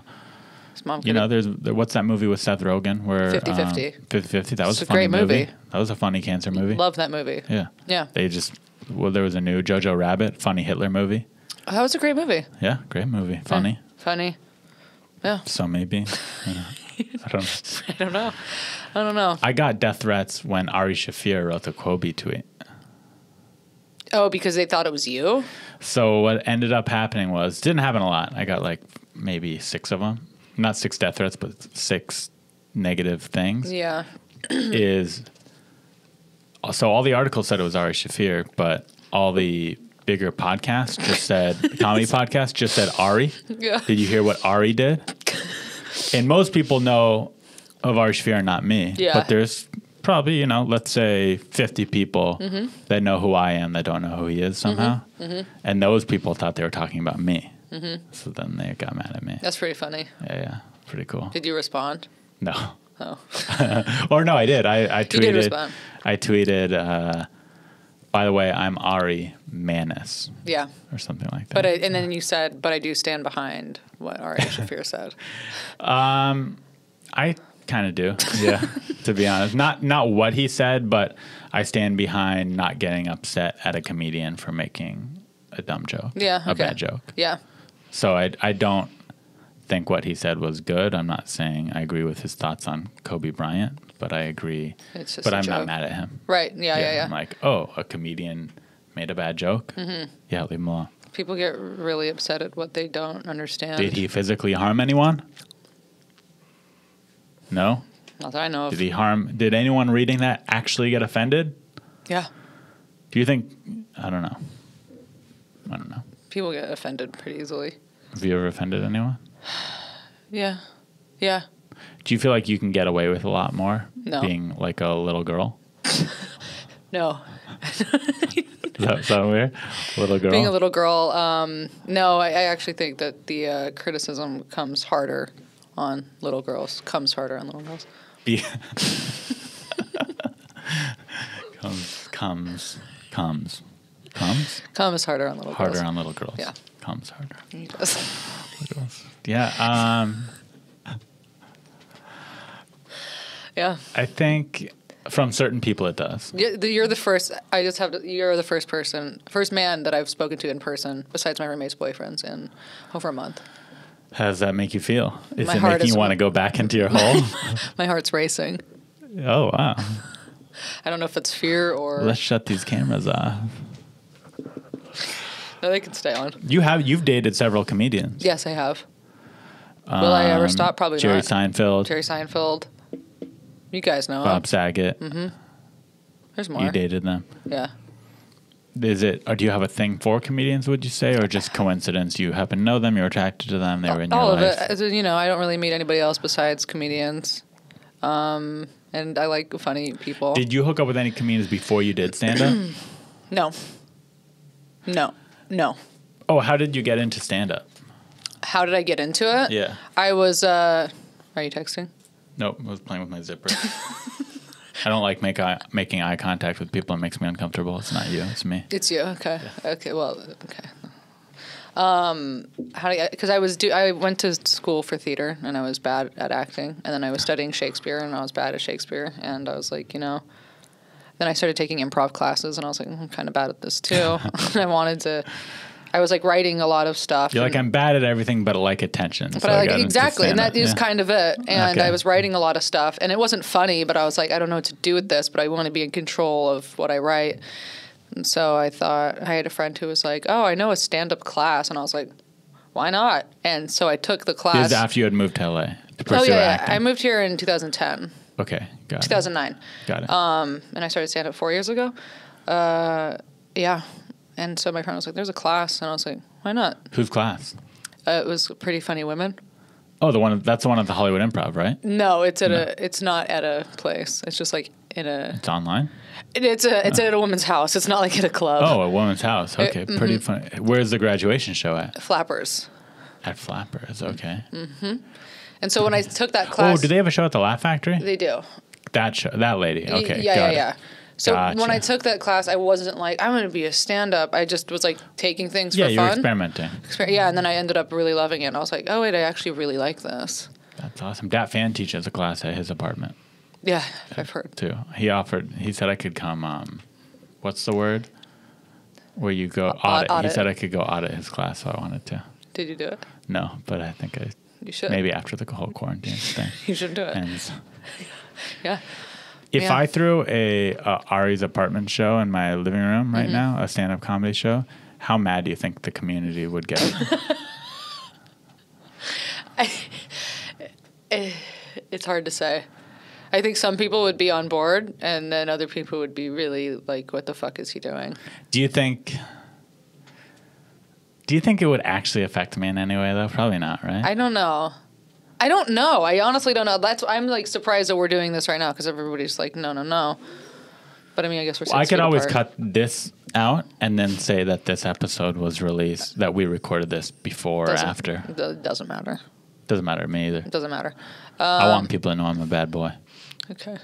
S5: His mom.
S4: What's that movie with Seth Rogen where
S5: 50-50.
S4: 50-50. That was
S5: It's
S4: a
S5: a
S4: funny
S5: great movie.
S4: That was a funny cancer movie.
S5: Love that movie.
S4: Yeah.
S5: Yeah.
S4: There was a new Jojo Rabbit, funny Hitler movie.
S5: Oh, that was a great movie.
S4: Yeah, great movie. Funny.
S5: Funny. Yeah.
S4: So maybe. I don't know.
S5: I don't know.
S4: I got death threats when Ari Shafir wrote the Kobe tweet.
S5: Oh, because they thought it was you?
S4: So what ended up happening was, didn't happen a lot. I got like maybe 6 of them. Not 6 death threats, but 6 negative things.
S5: Yeah.
S4: So all the articles said it was Ari Shafir, but all the bigger podcasts just said, comedy podcasts just said Ari.
S5: Yeah.
S4: Did you hear what Ari did? And most people know of Ari Shafir, not me.
S5: Yeah.
S4: But there's probably, let's say 50 people that know who I am that don't know who he is somehow. And those people thought they were talking about me. So then they got mad at me.
S5: That's pretty funny.
S4: Yeah, pretty cool.
S5: Did you respond?
S4: No.
S5: Oh.
S4: Or no, I did. I tweeted.
S5: You did respond.
S4: I tweeted. By the way, I'm Ari Mannis.
S5: Yeah.
S4: Or something like that.
S5: But and then you said, but I do stand behind what Ari Shaffir said.
S4: I kind of do. Yeah. To be honest, not what he said, but I stand behind not getting upset at a comedian for making a dumb joke.
S5: Yeah. Okay.
S4: A bad joke.
S5: Yeah.
S4: So I don't think what he said was good. I'm not saying I agree with his thoughts on Kobe Bryant, but I agree.
S5: It's just
S4: but
S5: a
S4: I'm
S5: joke.
S4: not mad at him.
S5: Right. Yeah.
S4: I'm like, oh, a comedian made a bad joke? Mm-hmm. Yeah, leave him alone.
S5: People get really upset at what they don't understand.
S4: Did he physically harm anyone? No?
S5: Not that I know of.
S4: Did anyone reading that actually get offended?
S5: Yeah.
S4: Do you think, I don't know.
S5: People get offended pretty easily.
S4: Have you ever offended anyone?
S5: Yeah. Yeah.
S4: Do you feel like you can get away with a lot more
S5: No.
S4: being like a little girl?
S5: No.
S4: Is that weird? Little girl?
S5: Being a little girl, no, I actually think that the criticism comes harder on little girls. Comes harder on little girls.
S4: Comes
S5: harder on little girls.
S4: harder on little girls.
S5: Yeah.
S4: Comes harder.
S5: He does.
S4: Yeah.
S5: Yeah.
S4: I think from certain people it does.
S5: You're the first. You're the first man that I've spoken to in person, besides my roommate's boyfriends, in over a month.
S4: How does that make you feel? Is
S5: My
S4: it
S5: heart
S4: making
S5: is
S4: you want to go back into your hole?
S5: My heart's racing.
S4: Oh, wow.
S5: I don't know if it's fear or.
S4: Let's shut these cameras off.
S5: No, they can stay on.
S4: You've dated several comedians.
S5: Yes, I have. Will I ever stop? Probably
S4: Jerry
S5: not.
S4: Seinfeld.
S5: Jerry Seinfeld. You guys know
S4: Bob
S5: him.
S4: Saget.
S5: Mm-hmm. There's more.
S4: You dated them.
S5: Yeah.
S4: Or do you have a thing for comedians, would you say, or just coincidence? You happen to know them, you're attracted to them, they were in your
S5: All
S4: life?
S5: of it. I don't really meet anybody else besides comedians. And I like funny people.
S4: Did you hook up with any comedians before you did stand-up?
S5: No.
S4: Oh, how did you get into stand-up?
S5: How did I get into it?
S4: Yeah.
S5: I was, are you texting?
S4: Nope, I was playing with my zipper. I don't like making eye contact with people. It makes me uncomfortable. It's not you. It's me.
S5: It's you. Okay. Yeah. Okay. Well. Okay. Because I went to school for theater and I was bad at acting, and then I was studying Shakespeare and I was bad at Shakespeare, and I was like, then I started taking improv classes and I was like, I'm kind of bad at this too. I was like writing a lot of stuff.
S4: You're like, I'm bad at everything, but I like attention.
S5: But I like exactly, and that is kind of it. And
S4: Okay.
S5: I was writing a lot of stuff, and it wasn't funny, but I was like, I don't know what to do with this, but I want to be in control of what I write. And so I thought, I had a friend who was like, oh, I know a stand-up class, and I was like, why not? And so I took the class.
S4: This is after you had moved to LA to pursue acting.
S5: I moved here in 2010.
S4: Okay, got it.
S5: 2009.
S4: Got it.
S5: And I started stand-up 4 years ago. Yeah. And so my friend was like, there's a class. And I was like, why not?
S4: Whose class?
S5: It was Pretty Funny Women.
S4: Oh, that's the one at the Hollywood Improv, right?
S5: No, it's not at a place. It's just like in a...
S4: It's online?
S5: It's at a woman's house. It's not like at a club.
S4: Oh, a woman's house. Okay, Pretty funny. Where's the graduation show at?
S5: Flappers.
S4: At Flappers, okay.
S5: Mm-hmm. And so when I took that class...
S4: Oh, do they have a show at the Laugh Factory?
S5: They do.
S4: That lady, okay.
S5: Yeah. So
S4: Gotcha.
S5: when I took that class, I wasn't like, I'm going to be a stand-up. I just was like taking things for fun.
S4: Yeah, you're experimenting.
S5: Yeah, and then I ended up really loving it. And I was like, oh, wait, I actually really like this.
S4: That's awesome. Dat Fan teaches a class at his apartment.
S5: Yeah, I've heard.
S4: Too. He said I could come, what's the word? Where you go audit. He said I could go audit his class, so I wanted to.
S5: Did you do it?
S4: No, but I think
S5: You should.
S4: Maybe after the whole quarantine thing.
S5: You should do it.
S4: ends.
S5: Yeah.
S4: If I threw a Ari's apartment show in my living room right now, a stand-up comedy show, how mad do you think the community would get?
S5: It's hard to say. I think some people would be on board, and then other people would be really like, what the fuck is he doing?
S4: Do you think it would actually affect me in any way, though? Probably not, right?
S5: I don't know. I honestly don't know. I'm like surprised that we're doing this right now because everybody's like, no. But I mean, I guess we're 6
S4: I could
S5: feet
S4: always
S5: apart.
S4: cut this out and then say that this episode was released, that we recorded this before or after.
S5: It doesn't matter.
S4: Doesn't matter to me either.
S5: It doesn't matter.
S4: I want people to know I'm a bad boy.
S5: Okay.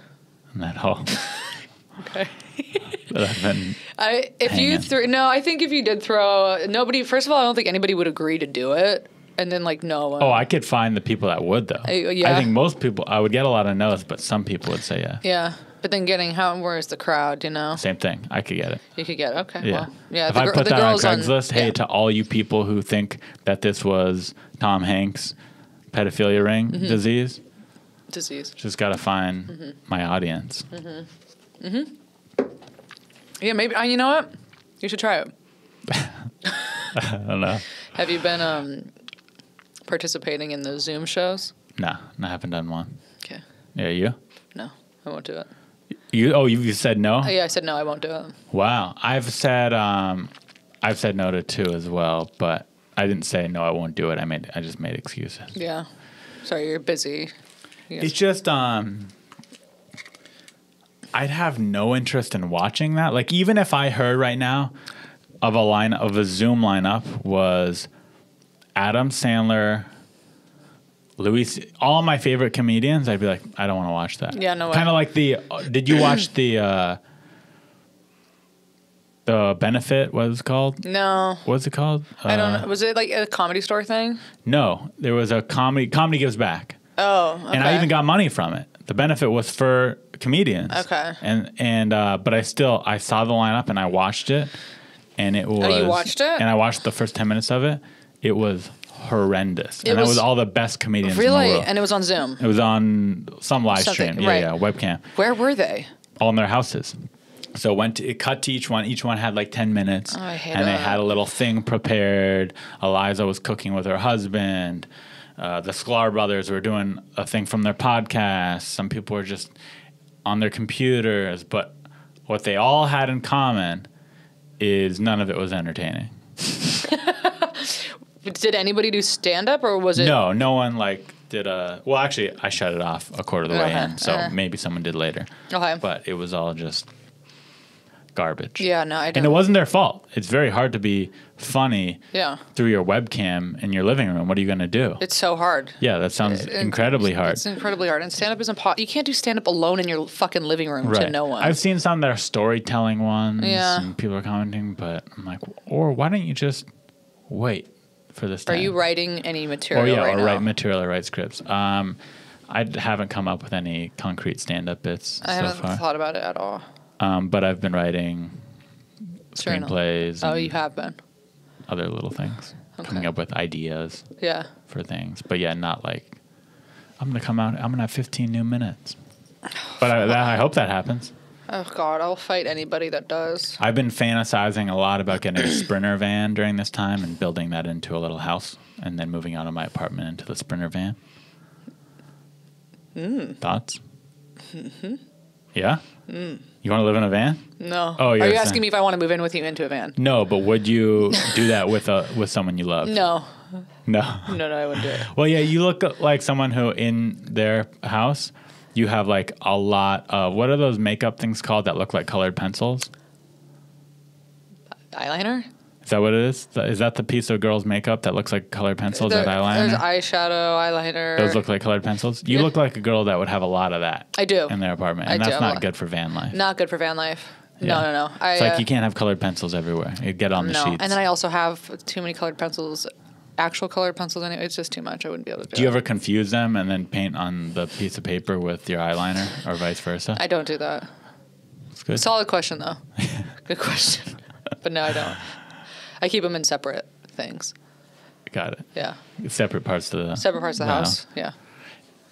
S4: And that whole.
S5: Okay.
S4: that I've been
S5: I think if you did throw nobody. First of all, I don't think anybody would agree to do it. And then like no.
S4: Oh, I could find the people that would though.
S5: Yeah.
S4: I think most people. I would get a lot of no's, but some people would say yeah.
S5: Yeah, but then where's the crowd? You know.
S4: Same thing. I could get it.
S5: You could get it. Okay.
S4: Yeah.
S5: Well, yeah.
S4: If I put that on Craigslist, hey,
S5: yeah.
S4: to all you people who think that this was Tom Hanks' pedophilia ring disease, just got to find my audience.
S5: Yeah, maybe. You know what? You should try it.
S4: I don't know.
S5: Have you been participating in the Zoom shows?
S4: No, I haven't done one.
S5: Okay.
S4: Yeah, you?
S5: No, I won't do it.
S4: You said no?
S5: Yeah, I said no, I won't do it.
S4: Wow. I've said no to 2 as well, but I didn't say no, I won't do it. I just made excuses.
S5: Yeah. Sorry, you're busy.
S4: It's just I'd have no interest in watching that. Like even if I heard right now of a Zoom lineup was Adam Sandler, all my favorite comedians, I'd be like, I don't want to watch that.
S5: Yeah, no way.
S4: Kind of like did you watch the Benefit, what was it called?
S5: No.
S4: What's it called?
S5: I don't know. Was it like a Comedy Store thing?
S4: No, there was a Comedy Gives Back.
S5: Oh, okay.
S4: And I even got money from it. The benefit was for comedians.
S5: Okay.
S4: But I saw the lineup and I watched it, and it was.
S5: Oh, you watched it?
S4: And I watched the first 10 minutes of it. It was horrendous, and that was all the best comedians in the
S5: Really?
S4: world.
S5: And it was on Zoom?
S4: It was on some live
S5: Something,
S4: stream.
S5: right.
S4: Yeah, webcam.
S5: Where were they?
S4: All in their houses. So it cut to each one. Each one had like 10 minutes.
S5: Oh, I hate
S4: and they
S5: that.
S4: had a little thing prepared. Eliza was cooking with her husband. The Sklar brothers were doing a thing from their podcast. Some people were just on their computers. But what they all had in common is none of it was entertaining.
S5: Did anybody do stand-up, or was it?
S4: No one did a... Well, actually, I shut it off a quarter of the way in. So maybe someone did later.
S5: Okay.
S4: But it was all just garbage.
S5: Yeah, no, I don't.
S4: And it wasn't their fault. It's very hard to be funny
S5: Yeah.
S4: through your webcam in your living room. What are you going to do?
S5: It's so hard.
S4: Yeah, that sounds incredibly hard.
S5: It's incredibly hard. And stand-up is impossible. You can't do stand-up alone in your fucking living room to no one.
S4: I've seen some that are storytelling ones,
S5: Yeah.
S4: and people are commenting, but I'm like, or why don't you just wait for this time?
S5: Are you writing any material right now?
S4: Write material, or write scripts. I haven't come up with any concrete stand-up bits
S5: I
S4: so
S5: haven't
S4: far.
S5: thought about it at all.
S4: But I've been writing
S5: Journal.
S4: screenplays.
S5: Oh,
S4: and
S5: you have been.
S4: other little things. Coming up with ideas
S5: Yeah.
S4: for things. But yeah, not like, I'm going to come out, I'm going to have 15 new minutes. But I hope that happens.
S5: Oh, God, I'll fight anybody that does.
S4: I've been fantasizing a lot about getting a Sprinter van during this time and building that into a little house and then moving out of my apartment into the Sprinter van. Thoughts? Mm-hmm. Yeah? You want to live in a van?
S5: No.
S4: Oh,
S5: Are
S4: you're
S5: you
S4: saying-
S5: asking me if I want to move in with you into a van?
S4: No, but would you do that with someone you love?
S5: No.
S4: No.
S5: No, I wouldn't do it.
S4: Well, yeah, you look like someone who in their house, you have like a lot of, what are those makeup things called that look like colored pencils?
S5: Eyeliner?
S4: Is that what it is? Is that the piece of girls' makeup that looks like colored pencils, that eyeliner?
S5: There's eyeshadow, eyeliner.
S4: Those look like colored pencils? You look like a girl that would have a lot of that.
S5: I do.
S4: In their apartment.
S5: I
S4: And
S5: do.
S4: that's not good for van life.
S5: Not good for van life.
S4: Yeah.
S5: No.
S4: It's like you can't have colored pencils everywhere. You get on the
S5: no.
S4: sheets.
S5: And then I also have too many colored pencils, actual colored pencils anyway. It's just too much. I wouldn't be able to do it.
S4: Do you ever confuse them and then paint on the piece of paper with your eyeliner or vice versa?
S5: I don't do that.
S4: That's good.
S5: Solid question, though. Good question. But no, I don't. I keep them in separate things.
S4: Got it.
S5: Yeah.
S4: Separate parts of the
S5: Separate parts of the house. Yeah.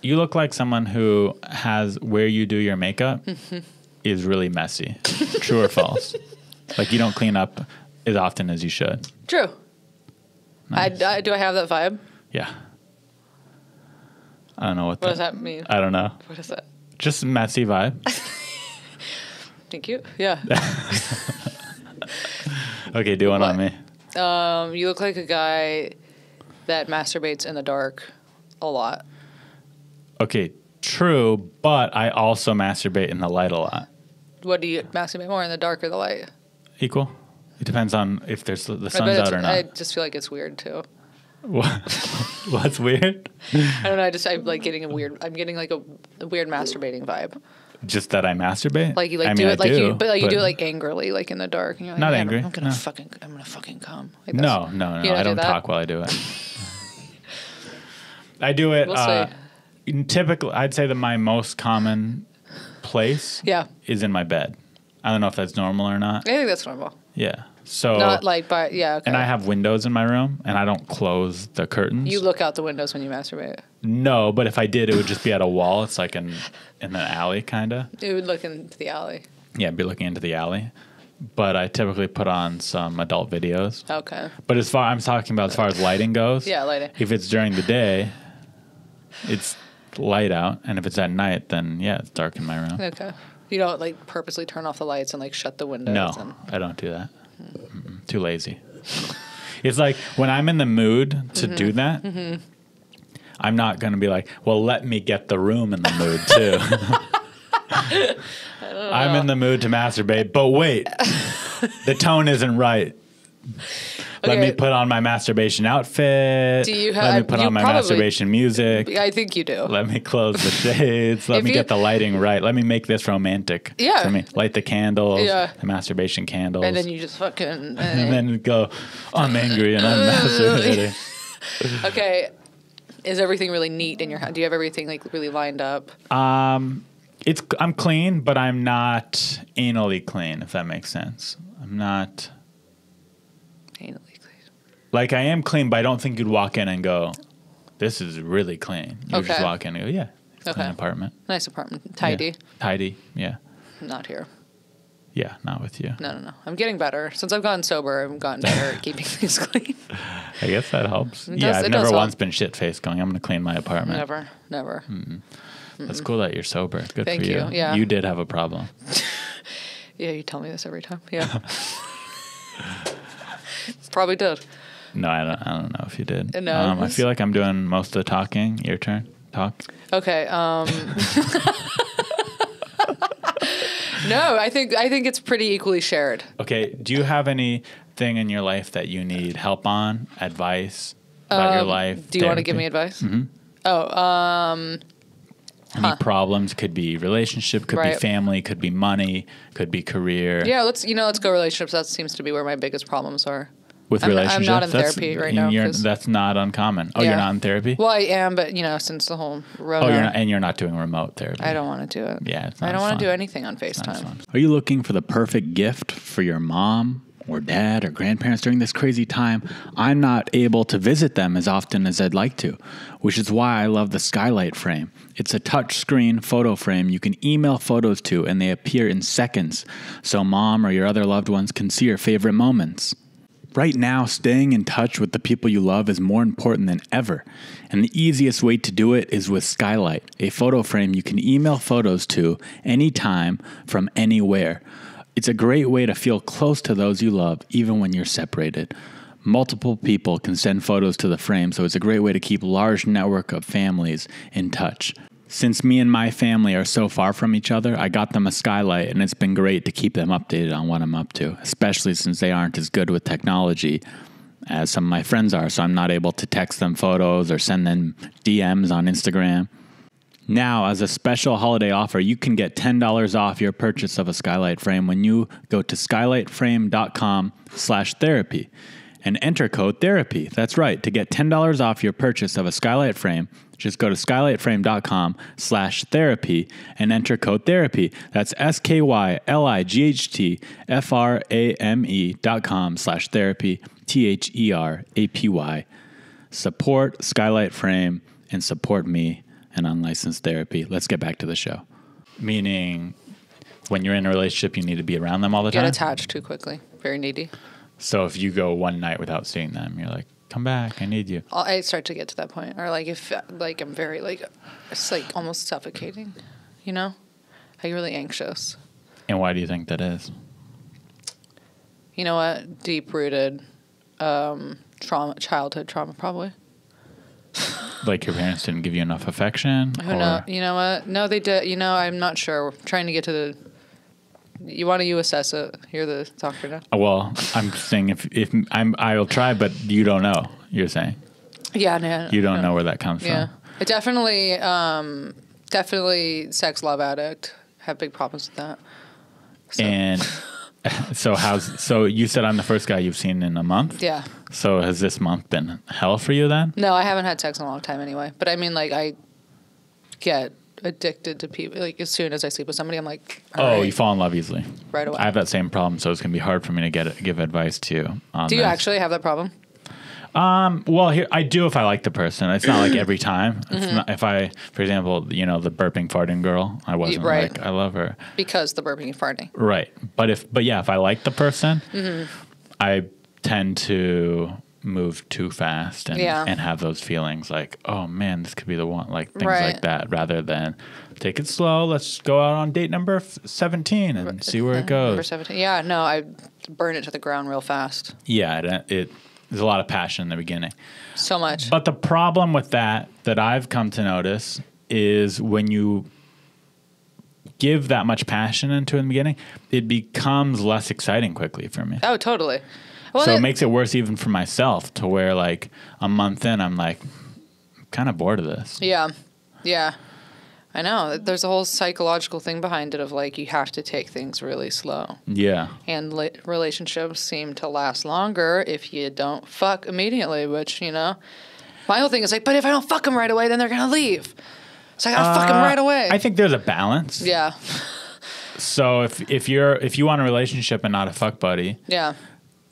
S4: You look like someone who has where you do your makeup is really messy. True or false? Like you don't clean up as often as you should.
S5: True.
S4: Nice.
S5: Do I have that vibe?
S4: Yeah. I don't know
S5: What does that mean?
S4: I don't know.
S5: What is that?
S4: Just messy vibe.
S5: Thank you. Yeah.
S4: Okay, do one on me.
S5: You look like a guy that masturbates in the dark a lot.
S4: Okay, true, but I also masturbate in the light a lot.
S5: What do you masturbate more, in the dark or the light?
S4: Equal. It depends on if there's the
S5: I
S4: sun's
S5: bet
S4: out or not.
S5: I just feel like it's weird too.
S4: What's weird?
S5: I don't know. I'm like getting I'm getting like a weird masturbating vibe.
S4: Just that I masturbate?
S5: Like you like
S4: I
S5: do
S4: mean,
S5: it like you, but like you do it
S4: but-
S5: like angrily, like in the dark. And you're like,
S4: Not
S5: "Man,
S4: angry,
S5: I'm gonna
S4: no.
S5: fucking come. Like
S4: No.
S5: You don't
S4: I
S5: do
S4: don't
S5: that?
S4: talk while I do it. I do it.
S5: We'll see.
S4: Typically, I'd say that my most common place
S5: Yeah,
S4: is in my bed. I don't know if that's normal or not.
S5: I think that's normal.
S4: Yeah. So.
S5: Not like, but yeah. Okay.
S4: And I have windows in my room, and I don't close the curtains.
S5: You look out the windows when you masturbate.
S4: No, but if I did, it would just be at a wall. It's like in the alley, kind of.
S5: You would look into the alley.
S4: Yeah, I'd be looking into the alley. But I typically put on some adult videos.
S5: Okay.
S4: But I'm talking about as far as lighting goes.
S5: Yeah, lighting.
S4: If it's during the day, it's light out, and if it's at night, then yeah, it's dark in my room.
S5: Okay. You don't like purposely turn off the lights and like shut the windows.
S4: No,
S5: And...
S4: I don't do that. Too lazy. It's like when I'm in the mood to do that, I'm not going to be like, well, let me get the room in the mood too. I'm in the mood to masturbate, but wait, the tone isn't right. Let me put on my masturbation outfit.
S5: Do you
S4: Let me put on my masturbation music.
S5: I think you do.
S4: Let me close the shades. Let me get the lighting right. Let me make this romantic.
S5: Yeah.
S4: Let me light the candles,
S5: Yeah.
S4: the masturbation candles.
S5: And then you just fucking.
S4: and then go, I'm angry and I'm masturbating.
S5: Okay. Is everything really neat in your house? Do you have everything like really lined up?
S4: I'm clean, but I'm not anally clean, if that makes sense. I'm not.
S5: Anally clean.
S4: Like, I am clean, but I don't think you'd walk in and go, this is really clean. You just
S5: Okay.
S4: walk in and go, yeah, it's a clean
S5: Okay.
S4: apartment.
S5: Nice apartment. Tidy.
S4: Yeah. Tidy, yeah.
S5: Not here.
S4: Yeah, not with you.
S5: No. I'm getting better. Since I've gotten sober, I've gotten better at keeping things clean.
S4: I guess that helps.
S5: It
S4: Yeah,
S5: does-
S4: I've
S5: it
S4: never
S5: does
S4: once
S5: help.
S4: been shit-faced going, I'm going to clean my apartment.
S5: Never.
S4: That's cool that you're sober. Good
S5: Thank
S4: for you.
S5: you, yeah.
S4: You did have a problem.
S5: Yeah, you tell me this every time. Yeah. Probably did.
S4: No, I don't know if you did.
S5: No.
S4: I feel like I'm doing most of the talking. Your turn. Talk.
S5: Okay. No, I think it's pretty equally shared.
S4: Okay. Do you have anything in your life that you need help on? Advice about your life?
S5: Do you want to give me
S4: therapy?
S5: advice? Mm-hmm. Oh,
S4: Any problems? Could be relationship, could be
S5: Right.
S4: family, could be money, could be career.
S5: yeah. Let's go relationships. That seems to be where my biggest problems are.
S4: With
S5: I'm
S4: relationships,
S5: not in therapy right now, 'cause-
S4: That's not uncommon. Oh,
S5: Yeah.
S4: you're not in therapy.
S5: Well, I am, but since the whole Rona,
S4: You're not doing remote therapy.
S5: I don't want to do it.
S4: Yeah, it's not
S5: I don't
S4: as
S5: want to
S4: fun.
S5: do anything on
S4: Not as
S5: FaceTime.
S4: fun. Are you looking for the perfect gift for your mom or dad or grandparents during this crazy time? I'm not able to visit them as often as I'd like to, which is why I love the Skylight frame. It's a touchscreen photo frame you can email photos to, and they appear in seconds, so mom or your other loved ones can see your favorite moments. Right now, staying in touch with the people you love is more important than ever, and the easiest way to do it is with Skylight, a photo frame you can email photos to anytime from anywhere. It's a great way to feel close to those you love, even when you're separated. Multiple people can send photos to the frame, so it's a great way to keep a large network of families in touch. Since me and my family are so far from each other, I got them a Skylight, and it's been great to keep them updated on what I'm up to, especially since they aren't as good with technology as some of my friends are, so I'm not able to text them photos or send them DMs on Instagram. Now, as a special holiday offer, you can get $10 off your purchase of a Skylight frame when you go to skylightframe.com/therapy and enter code therapy. That's right. To get $10 off your purchase of a Skylight frame, just go to skylightframe.com/therapy and enter code therapy. That's SKYLIGHTFRAME.com/therapy, THERAPY. Support Skylight Frame and support me and unlicensed therapy. Let's get back to the show. Meaning, when you're in a relationship, you need to be around them all the
S5: Get
S4: time?
S5: attached too quickly. Very needy.
S4: So if you go one night without seeing them, you're like, come back, I need you.
S5: I start to get to that point, or like if like I'm very like, it's like almost suffocating, I get really anxious.
S4: And why do you think that is?
S5: You know what? Deep rooted trauma, childhood trauma, probably.
S4: Like your parents didn't give you enough affection?
S5: Who knows? You know what? No, they did. I'm not sure. We're trying to get to You want to assess it? You're the doctor now.
S4: Well, I'm saying I'll try, but you don't know. You're saying.
S5: Yeah, no,
S4: you don't know where that comes
S5: yeah.
S4: from.
S5: It definitely sex love addict. Have big problems with that. So.
S4: And so you said I'm the first guy you've seen in a month?
S5: Yeah.
S4: So has this month been hell for you then?
S5: No, I haven't had sex in a long time anyway. But I mean, like, I get addicted to people. Like, as soon as I sleep with somebody, I'm like, all right.
S4: You fall in love easily.
S5: Right away.
S4: I have that same problem, so it's going to be hard for me to give advice to you on
S5: Do you
S4: this.
S5: actually have that problem?
S4: Well, here I do if I like the person. It's not like every time. It's not, if I, for example, the burping farting girl, I wasn't like I love her
S5: because the burping and farting.
S4: Right, but if I like the person, I tend to move too fast and have those feelings like, oh man, this could be the one, like things like that, rather than take it slow. Let's go out on date number 17 and see where it goes.
S5: Number 17. Yeah, no, I burn it to the ground real fast.
S4: Yeah, there's a lot of passion in the beginning.
S5: So much.
S4: But the problem with that I've come to notice is when you give that much passion into it in the beginning, it becomes less exciting quickly for me.
S5: Oh, totally. Well,
S4: so it makes it worse even for myself to where like a month in, I'm like, I'm kind of bored of this.
S5: Yeah. Yeah. I know. There's a whole psychological thing behind it of like you have to take things really slow.
S4: Yeah.
S5: And relationships seem to last longer if you don't fuck immediately, which, my whole thing is like, but if I don't fuck them right away, then they're going to leave. So I got to fuck them right away.
S4: I think there's a balance.
S5: Yeah.
S4: So if you want a relationship and not a fuck buddy,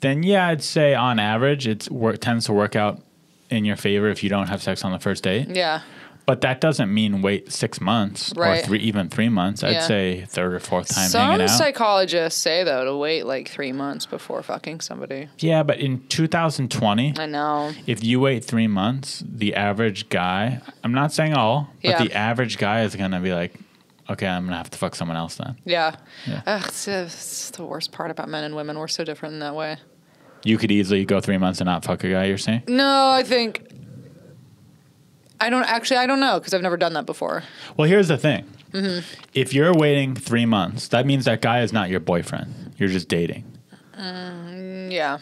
S4: then I'd say on average it tends to work out in your favor if you don't have sex on the first date.
S5: Yeah.
S4: But that doesn't mean wait 6 months or even 3 months. I'd say third or fourth time hanging out.
S5: Some psychologists say, though, to wait like 3 months before fucking somebody.
S4: Yeah, but in 2020,
S5: I know.
S4: If you wait 3 months, the average guy, I'm not saying all, but the average guy is going to be like, okay, I'm going to have to fuck someone else then.
S5: Yeah. It's the worst part about men and women. We're so different in that way.
S4: You could easily go 3 months and not fuck a guy, you're saying?
S5: No, I think... I don't know because I've never done that before.
S4: Well, here's the thing. If you're waiting 3 months, that means that guy is not your boyfriend. You're just dating.
S5: Yeah.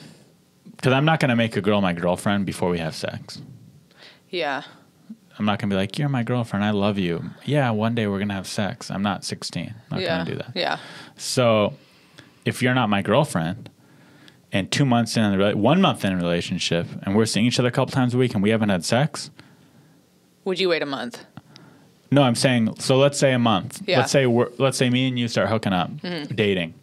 S4: Because I'm not going to make a girl my girlfriend before we have sex.
S5: Yeah.
S4: I'm not going to be like, you're my girlfriend. I love you. Yeah, one day we're going to have sex. I'm not 16. I'm not going to do that.
S5: Yeah.
S4: So if you're not my girlfriend and 2 months in, 1 month in a relationship and we're seeing each other a couple times a week and we haven't had sex...
S5: Would you wait a month?
S4: No, I'm saying, so let's say a month.
S5: Yeah.
S4: Let's say me and you start hooking up, dating.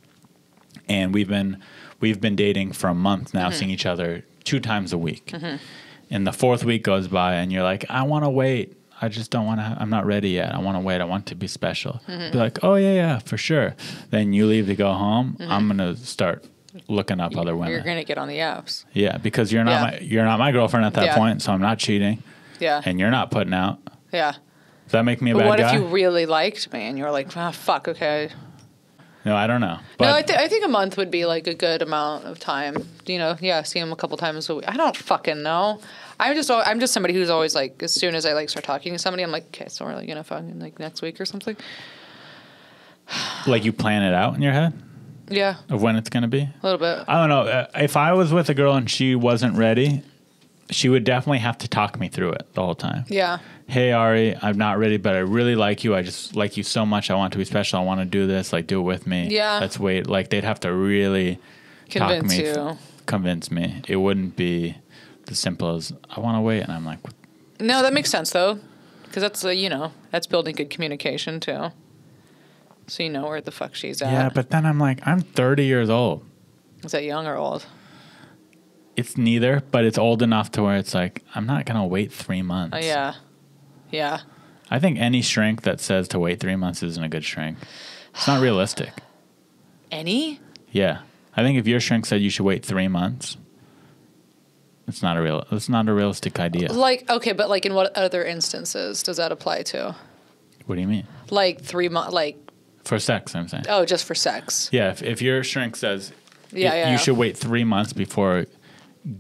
S4: And we've been dating for a month now, seeing each other 2 times a week. And the 4th week goes by and you're like, I want to wait. I just don't want to, I'm not ready yet. I want to wait. I want it to be special. Be like, oh yeah, for sure. Then you leave to go home. I'm going to start looking up other women.
S5: You're going to get on the apps.
S4: Yeah, because you're not my girlfriend at that point, so I'm not cheating.
S5: Yeah.
S4: And you're not putting out.
S5: Yeah.
S4: Does that make me a bad guy?
S5: What if you really liked me and you're like, fuck, okay.
S4: No, I don't know. But
S5: no, I think a month would be like a good amount of time. See him a couple times a week. I don't fucking know. I'm just somebody who's always like, as soon as I like start talking to somebody, I'm like, okay, so we're like gonna fuck like next week or something.
S4: Like you plan it out in your head?
S5: Yeah.
S4: Of when it's gonna be?
S5: A little bit.
S4: I don't know. If I was with a girl and she wasn't ready, she would definitely have to talk me through it the whole time.
S5: Yeah.
S4: Hey, Ari, I'm not ready, but I really like you. I just like you so much. I want to be special. I want to do this. Like, do it with me.
S5: Yeah.
S4: Let's wait. Like, they'd have to really convince me. It wouldn't be as simple as, I want to wait. And I'm like...
S5: No, that makes sense, though. Because that's, that's building good communication, too. So you know where the fuck she's at.
S4: Yeah, but then I'm like, I'm 30 years old.
S5: Is that young or old?
S4: It's neither, but it's old enough to where it's like, I'm not going to wait 3 months.
S5: Yeah. Yeah.
S4: I think any shrink that says to wait 3 months isn't a good shrink. It's not realistic.
S5: Any?
S4: Yeah. I think if your shrink said you should wait 3 months, it's not a realistic idea.
S5: Like, okay, but like in what other instances does that apply to?
S4: What do you mean?
S5: Like 3 months, like...
S4: For sex, I'm saying.
S5: Oh, just for sex.
S4: Yeah, if your shrink says
S5: you
S4: should wait 3 months before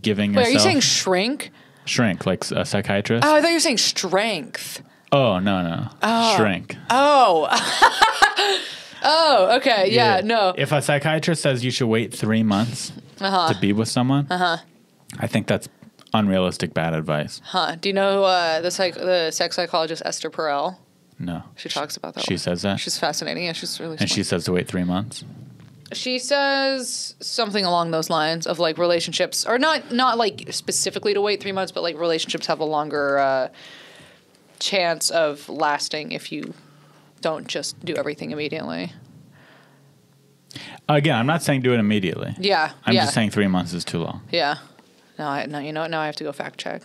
S4: giving yourself...
S5: Wait, are you saying shrink?
S4: Shrink, like a psychiatrist?
S5: Oh, I thought you were saying strength.
S4: Oh, no.
S5: Oh.
S4: Shrink.
S5: Oh. Oh, okay. Yeah, no.
S4: If a psychiatrist says you should wait 3 months to be with someone, I think that's unrealistic bad advice.
S5: Huh. Do you know the sex psychologist Esther Perel?
S4: No.
S5: She talks about that.
S4: She says that?
S5: She's fascinating. Yeah, she's really smart.
S4: And she says to wait 3 months?
S5: She says something along those lines of like relationships, or not like specifically to wait 3 months, but like relationships have a longer chance of lasting if you don't just do everything immediately.
S4: Again, I'm not saying do it immediately.
S5: Yeah.
S4: I'm just saying 3 months is too long.
S5: Yeah. No, you know what? Now I have to go fact check.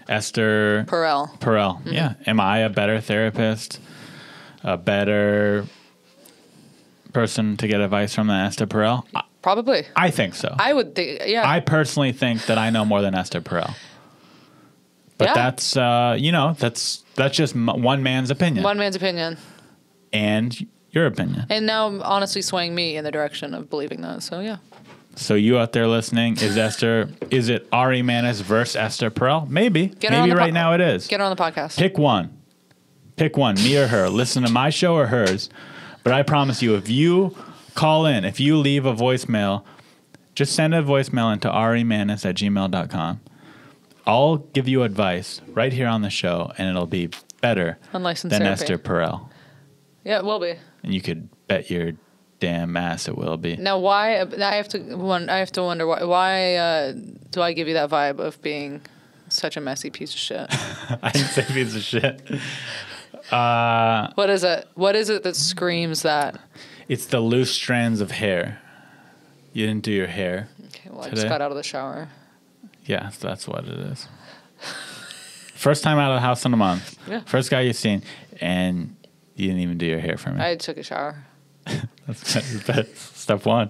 S4: Esther
S5: Perel.
S4: Mm-hmm. Yeah. Am I a better therapist? A better person to get advice from than Esther Perel?
S5: Probably.
S4: I think so.
S5: I would think, yeah.
S4: I personally think that I know more than Esther Perel. But that's, that's just one man's opinion.
S5: One man's opinion.
S4: And your opinion.
S5: And now I'm honestly swaying me in the direction of believing that. So, yeah.
S4: So you out there listening, is it Ari Mannis versus Esther Perel? Maybe. Maybe right now it is.
S5: Get her on the podcast.
S4: Pick one, me or her. Listen to my show or hers. But I promise you, if you call in, if you leave a voicemail, just send a voicemail into arimannis@gmail.com. I'll give you advice right here on the show, and it'll be better
S5: Unlicensed
S4: than
S5: therapy.
S4: Esther Perel.
S5: Yeah, it will be.
S4: And you could bet your damn ass it will be.
S5: Now, why? I have to wonder why do I give you that vibe of being such a messy piece of shit?
S4: I didn't say piece of shit.
S5: What is it? What is it that screams that?
S4: It's the loose strands of hair. You didn't do your hair.
S5: Okay, well,
S4: today?
S5: I just got out of the shower.
S4: Yeah, that's what it is. First time out of the house in a month.
S5: Yeah.
S4: First guy you've seen, and you didn't even do your hair for me.
S5: I took a shower.
S4: That's step one.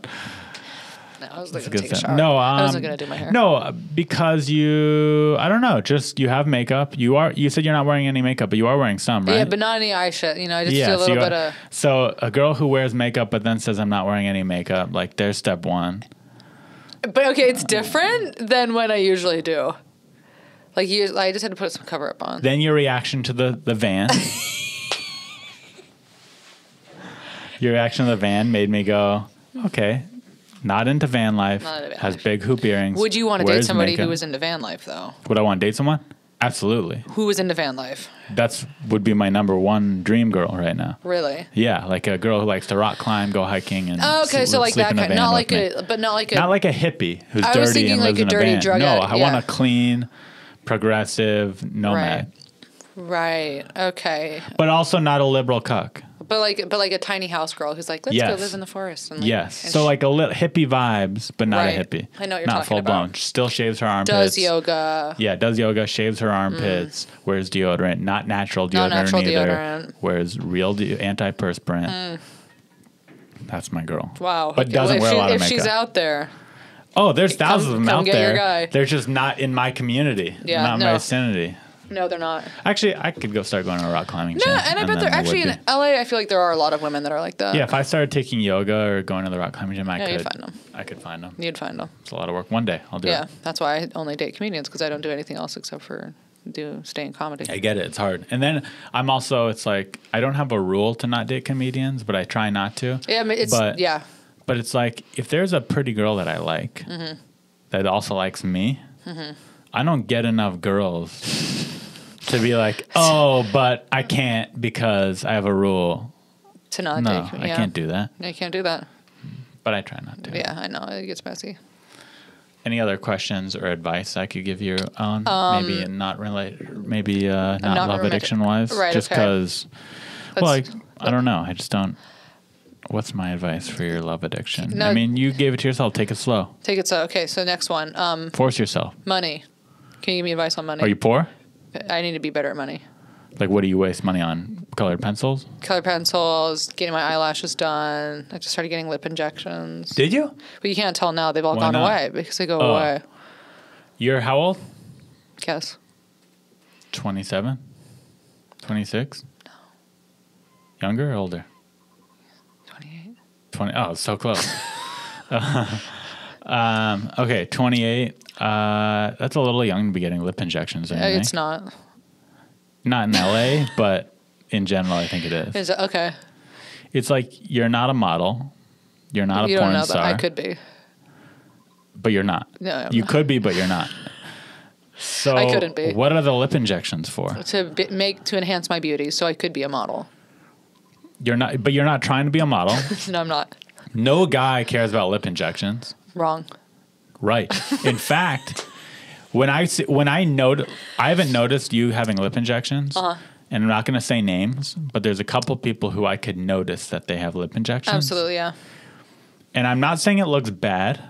S5: No, I was going to
S4: Good
S5: take a
S4: step.
S5: shower.
S4: No,
S5: I wasn't going to do my hair.
S4: No, because I don't know, just you have makeup. You said you're not wearing any makeup, but you are wearing some, right?
S5: Yeah, but not any eye shit. I just do a little bit of...
S4: So a girl who wears makeup but then says I'm not wearing any makeup, like there's step one.
S5: But okay, it's different than when I usually do. Like I just had to put some cover up on.
S4: Then your reaction to the van. Your reaction to the van made me go, okay, not into van life, has big hoop earrings.
S5: Would you want to date somebody who was into van life, though?
S4: Would I want to date someone? Absolutely.
S5: Who was into van life?
S4: Would be my number one dream girl right now.
S5: Really?
S4: Yeah, like a girl who likes to rock climb, go hiking, and
S5: so like
S4: sleep
S5: that
S4: in a
S5: kind,
S4: van
S5: not
S4: with
S5: like
S4: me.
S5: not like
S4: not like a hippie who's
S5: I was
S4: dirty
S5: thinking
S4: and
S5: like
S4: lives
S5: a
S4: in a
S5: dirty
S4: van.
S5: drug
S4: No,
S5: addict,
S4: I want a clean, progressive nomad,
S5: Right. Okay.
S4: but also not a liberal cuck.
S5: But like a tiny house girl who's like, let's go live in the forest. And
S4: Yes.
S5: and
S4: So like a little hippie vibes, but not a
S5: Right.
S4: hippie.
S5: I know what you're
S4: not
S5: talking
S4: full blown.
S5: about.
S4: Still shaves her armpits.
S5: does yoga.
S4: Yeah, does yoga, shaves her armpits, wears deodorant, not natural deodorant
S5: Not natural
S4: either.
S5: deodorant.
S4: Wears real antiperspirant. That's my girl.
S5: Wow.
S4: But doesn't
S5: if
S4: wear a lot of
S5: if
S4: makeup.
S5: she's out there.
S4: Oh, there's thousands of them
S5: come
S4: out
S5: get your
S4: there.
S5: guy.
S4: They're just not in my community.
S5: Yeah,
S4: not in my
S5: no.
S4: vicinity.
S5: No, they're not.
S4: Actually, I could start going to a rock climbing gym.
S5: No, and I bet
S4: then
S5: they're actually
S4: would
S5: in LA. I feel like there are a lot of women that are like that.
S4: Yeah, if I started taking yoga or going to the rock climbing gym,
S5: you'd find them.
S4: I could find them.
S5: You'd find them.
S4: It's a lot of work. One day, I'll do
S5: Yeah,
S4: it.
S5: that's why I only date comedians because I don't do anything else except for stay in comedy.
S4: I get it. It's hard. And then I'm also, it's like, I don't have a rule to not date comedians, but I try not to.
S5: Yeah, I mean, it's
S4: But- But it's like, if there's a pretty girl that I like that also likes me, I don't get enough girls to be like, oh, but I can't because I have a rule.
S5: to not
S4: No,
S5: date.
S4: I can't do that.
S5: No, you can't do that.
S4: But I try not to.
S5: Yeah, I know it gets messy.
S4: Any other questions or advice I could give you on? Maybe not related, maybe not
S5: not
S4: love
S5: romantic.
S4: addiction wise.
S5: Right,
S4: Just
S5: okay.
S4: because, well, I don't know. I just don't. What's my advice for your love addiction?
S5: No.
S4: I mean, you gave it to yourself. Take it slow.
S5: Take it so. Okay, so next one.
S4: Force yourself.
S5: Money. Can you give me advice on money?
S4: Are you poor?
S5: I need to be better at money.
S4: Like, what do you waste money on? Colored pencils?
S5: Color pencils, getting my eyelashes done. I just started getting lip injections.
S4: Did you?
S5: But you can't tell now. They've all
S4: Why
S5: gone
S4: not?
S5: away because they go
S4: Oh.
S5: away.
S4: You're how old?
S5: Guess.
S4: 27? 26? No. Younger or older?
S5: 28.
S4: 20. Oh, so close. Okay, 28. That's a little young to be getting lip injections. Or anything.
S5: It's not.
S4: Not in LA, but in general, I think it is.
S5: Is it okay?
S4: It's like you're not a model. You're not
S5: You
S4: a
S5: don't
S4: porn
S5: know that.
S4: star.
S5: I could be.
S4: But you're not.
S5: No, I'm
S4: you
S5: not.
S4: could be, but you're not. So
S5: I couldn't be.
S4: What are the lip injections for?
S5: To enhance my beauty, so I could be a model.
S4: You're not, but you're not trying to be a model.
S5: No, I'm not.
S4: No guy cares about lip injections.
S5: Wrong.
S4: Right. In fact, I haven't noticed you having lip injections. And I'm not going to say names, but there's a couple people who I could notice that they have lip injections.
S5: Absolutely, yeah.
S4: And I'm not saying it looks bad.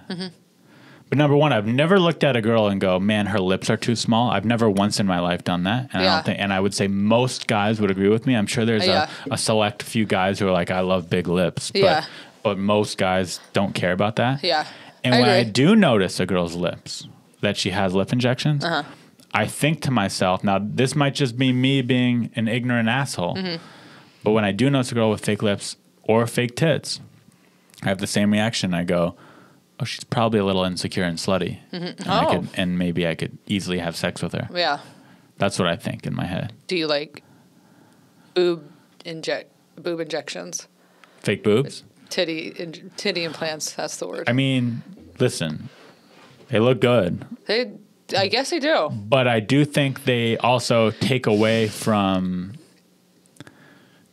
S4: But number one, I've never looked at a girl and go, man, her lips are too small. I've never once in my life done that. And I would say most guys would agree with me. I'm sure there's a select few guys who are like, I love big lips. But most guys don't care about that.
S5: Yeah.
S4: And when I do notice a girl's lips, that she has lip injections, I think to myself, now this might just be me being an ignorant asshole, but when I do notice a girl with fake lips or fake tits, I have the same reaction. I go, oh, she's probably a little insecure and slutty. And maybe I could easily have sex with her.
S5: Yeah.
S4: That's what I think in my head.
S5: Do you like boob injections?
S4: Fake boobs?
S5: Titty implants, that's the word.
S4: I mean, listen, they look good.
S5: I guess they do.
S4: But I do think they also take away from...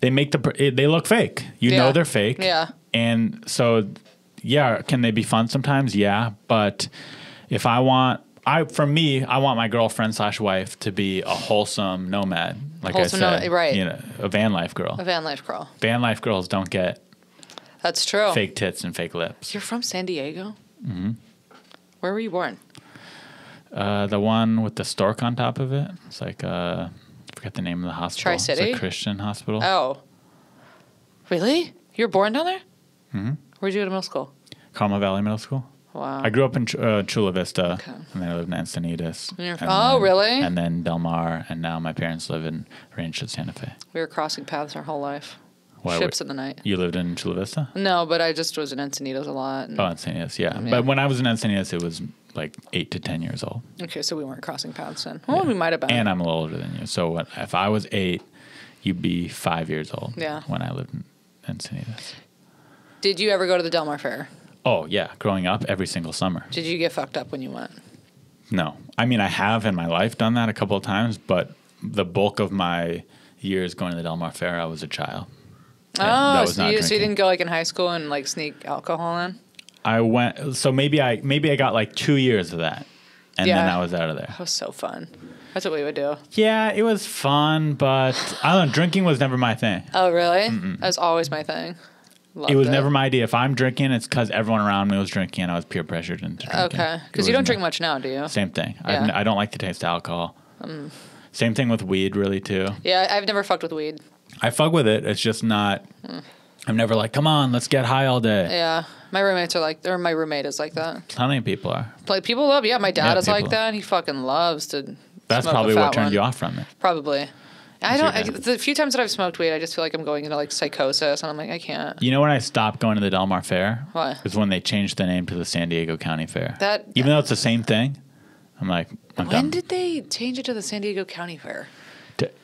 S4: They look fake. You know they're fake.
S5: Yeah.
S4: And so... Yeah, can they be fun sometimes? Yeah, but if I want my girlfriend/wife to be a wholesome nomad, like
S5: wholesome
S4: I said,
S5: right?
S4: A van life girl.
S5: A van life girl.
S4: Van life girls don't get.
S5: That's true.
S4: Fake tits and fake lips.
S5: You're from San Diego. Where were you born?
S4: The one with the stork on top of it. It's like I forget the name of the hospital.
S5: Tri-City?
S4: It's a Christian hospital.
S5: Oh, really? You were born down there? Where'd you go to middle school?
S4: Carmel Valley Middle School.
S5: Wow.
S4: I grew up in Chula Vista, and then I lived in Encinitas.
S5: Really?
S4: And then Del Mar, and now my parents live in Rancho Santa Fe.
S5: We were crossing paths our whole life.
S4: Why
S5: Ships in the night.
S4: You lived in Chula Vista?
S5: No, but I just was in Encinitas a lot.
S4: Oh, Encinitas, yeah. But when I was in Encinitas, it was like 8 to 10 years old.
S5: Okay, so we weren't crossing paths then. Well, we might have been.
S4: And I'm a little older than you. So if I was 8, you'd be 5 years old.
S5: Yeah.
S4: When I lived in Encinitas.
S5: Did you ever go to the Del Mar Fair?
S4: Oh, yeah. Growing up, every single summer.
S5: Did you get fucked up when you went?
S4: No. I mean, I have in my life done that a couple of times, but the bulk of my years going to the Del Mar Fair, I was a child.
S5: Oh, so you didn't go like in high school and like sneak alcohol in?
S4: I went, so maybe I got like 2 years of that, and then I was out of there.
S5: That was so fun. That's what we would do.
S4: Yeah, it was fun, but I don't know, drinking was never my thing.
S5: Oh, really? That was always my thing. Loved
S4: it was never my idea. If I'm drinking, it's because everyone around me was drinking, and I was peer pressured into drinking.
S5: Okay, because you don't drink much now, do you?
S4: Same thing.
S5: Yeah.
S4: I don't like the taste of alcohol. Same thing with weed, really, too.
S5: Yeah, I've never fucked with weed.
S4: I fuck with it. It's just not... I'm never like, come on, let's get high all day.
S5: Yeah. My roommates are like... Or my roommate is like that.
S4: How many people are?
S5: Like, people love... Yeah, my dad is like that. He fucking loves to
S4: That's
S5: smoke
S4: probably
S5: a fat
S4: what turned
S5: one.
S4: you off from it.
S5: Probably. The few times that I've smoked weed, I just feel like I'm going into like psychosis, and I'm like, I can't.
S4: You know when I stopped going to the Del Mar Fair?
S5: What?
S4: Is when they changed the name to the San Diego County Fair.
S5: Even
S4: though it's the same thing, I'm like, I'm done.
S5: When did they change it to the San Diego County Fair?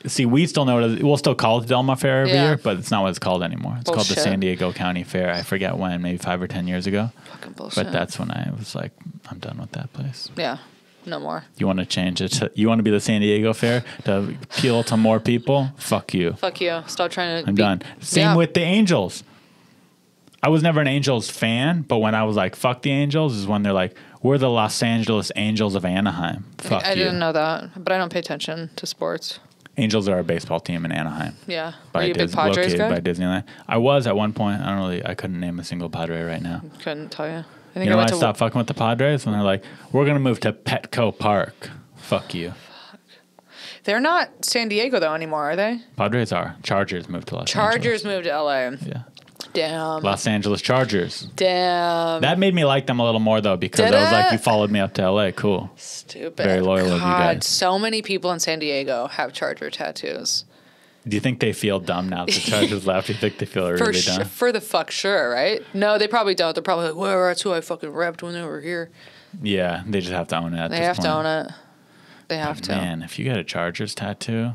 S4: See, we still know it. We'll still call it the Del Mar Fair every year, but it's not what it's called anymore. It's called the San Diego County Fair. I forget when, maybe 5 or 10 years ago.
S5: Fucking bullshit.
S4: But that's when I was like, I'm done with that place.
S5: Yeah, no more.
S4: You want to change it? You want to be the San Diego Fair to appeal to more people? Fuck you.
S5: Fuck you. Stop trying to.
S4: I'm done. Same with the Angels. I was never an Angels fan, but when I was like, fuck the Angels, is when they're like, we're the Los Angeles Angels of Anaheim. Fuck you.
S5: I didn't know that, but I don't pay attention to sports.
S4: Angels are a baseball team in Anaheim.
S5: Yeah. Are you a big Padres guy?
S4: By Disneyland. I was at one point. I couldn't name a single Padre right now.
S5: Couldn't tell you. I
S4: think I stopped fucking with the Padres? When they're like, we're going to move to Petco Park. Fuck you.
S5: Fuck. They're not San Diego, though, anymore, are they?
S4: Padres are. Chargers moved to Los Angeles.
S5: Chargers moved to L.A.
S4: Yeah.
S5: Damn.
S4: Los Angeles Chargers.
S5: Damn.
S4: That made me like them a little more, though, because I was like, you followed me up to L.A. Cool.
S5: Stupid.
S4: Very loyal of you guys.
S5: So many people in San Diego have Charger tattoos.
S4: Do you think they feel dumb now that the Chargers left? Do you think they feel really dumb?
S5: For the fuck sure, right? No, they probably don't. They're probably like, well, that's who I fucking repped when they were here.
S4: Yeah, they just have to own it at this point.
S5: They have to own it. They have to.
S4: Man, if you get a Chargers tattoo...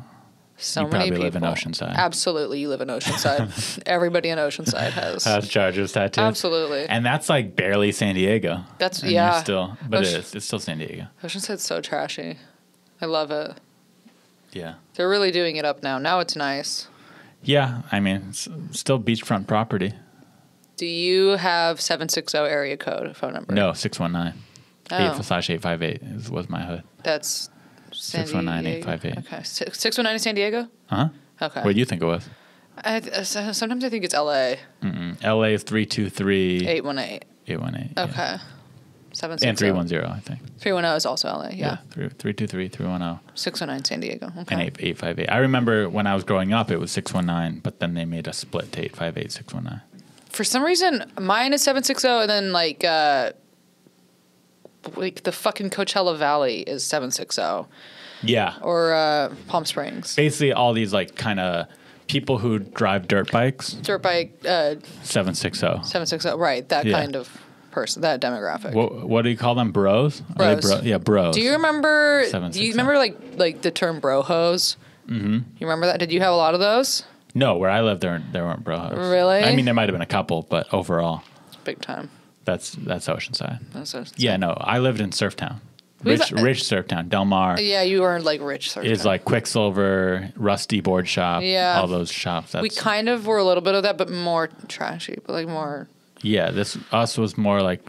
S5: So
S4: You
S5: many
S4: probably
S5: people.
S4: live in Oceanside.
S5: Absolutely, you live in Oceanside. Everybody in Oceanside has.
S4: Has Chargers tattoos.
S5: Absolutely.
S4: And that's like barely San Diego.
S5: That's
S4: And
S5: yeah.
S4: you're still, but
S5: Ocean-
S4: it is. It's still San Diego.
S5: Oceanside's so trashy. I love it.
S4: Yeah.
S5: They're really doing it up now. Now it's nice.
S4: Yeah. I mean, it's still beachfront property.
S5: Do you have 760 area code phone number?
S4: No, 619.
S5: Oh.
S4: 8/858 was my hood.
S5: That's San
S4: 619-858.
S5: Diego. Okay. 619 in San Diego?
S4: Huh?
S5: Okay.
S4: What do you think it was?
S5: Sometimes I think it's LA.
S4: LA is 323
S5: 818.
S4: 818.
S5: Okay.
S4: Yeah.
S5: 760.
S4: And 310, I think.
S5: 310 is also LA. Yeah.
S4: 323 310
S5: 619 San Diego. Okay.
S4: and 858. I remember when I was growing up, it was 619, but then they made a split to 858 619.
S5: For some reason, mine is 760, and then like the fucking Coachella Valley is 760,
S4: Yeah.
S5: or Palm Springs.
S4: Basically, all these like kind of people who drive dirt bikes.
S5: Dirt bike
S4: 760.
S5: 760, right? That
S4: Yeah.
S5: kind of person, that demographic.
S4: What do you call them? Bros? Are they
S5: Bros.
S4: Yeah, bros.
S5: Do you remember?
S4: 760.
S5: Do you remember like the term bro hose? Mm-hmm. You remember that? Did you have a lot of those?
S4: No, where I lived, there weren't bros.
S5: Really?
S4: I mean, there might have been a couple, but overall,
S5: Big time.
S4: that's Oceanside.
S5: That's
S4: Yeah, no, I lived in Surftown.
S5: We've-
S4: Rich Surftown. Del Mar
S5: Yeah, you were like rich. Sort of
S4: is like Quicksilver, Rusty Board Shop,
S5: Yeah.
S4: all those shops.
S5: we kind of were a little bit of that, but more trashy, but like more.
S4: Yeah, us was more like,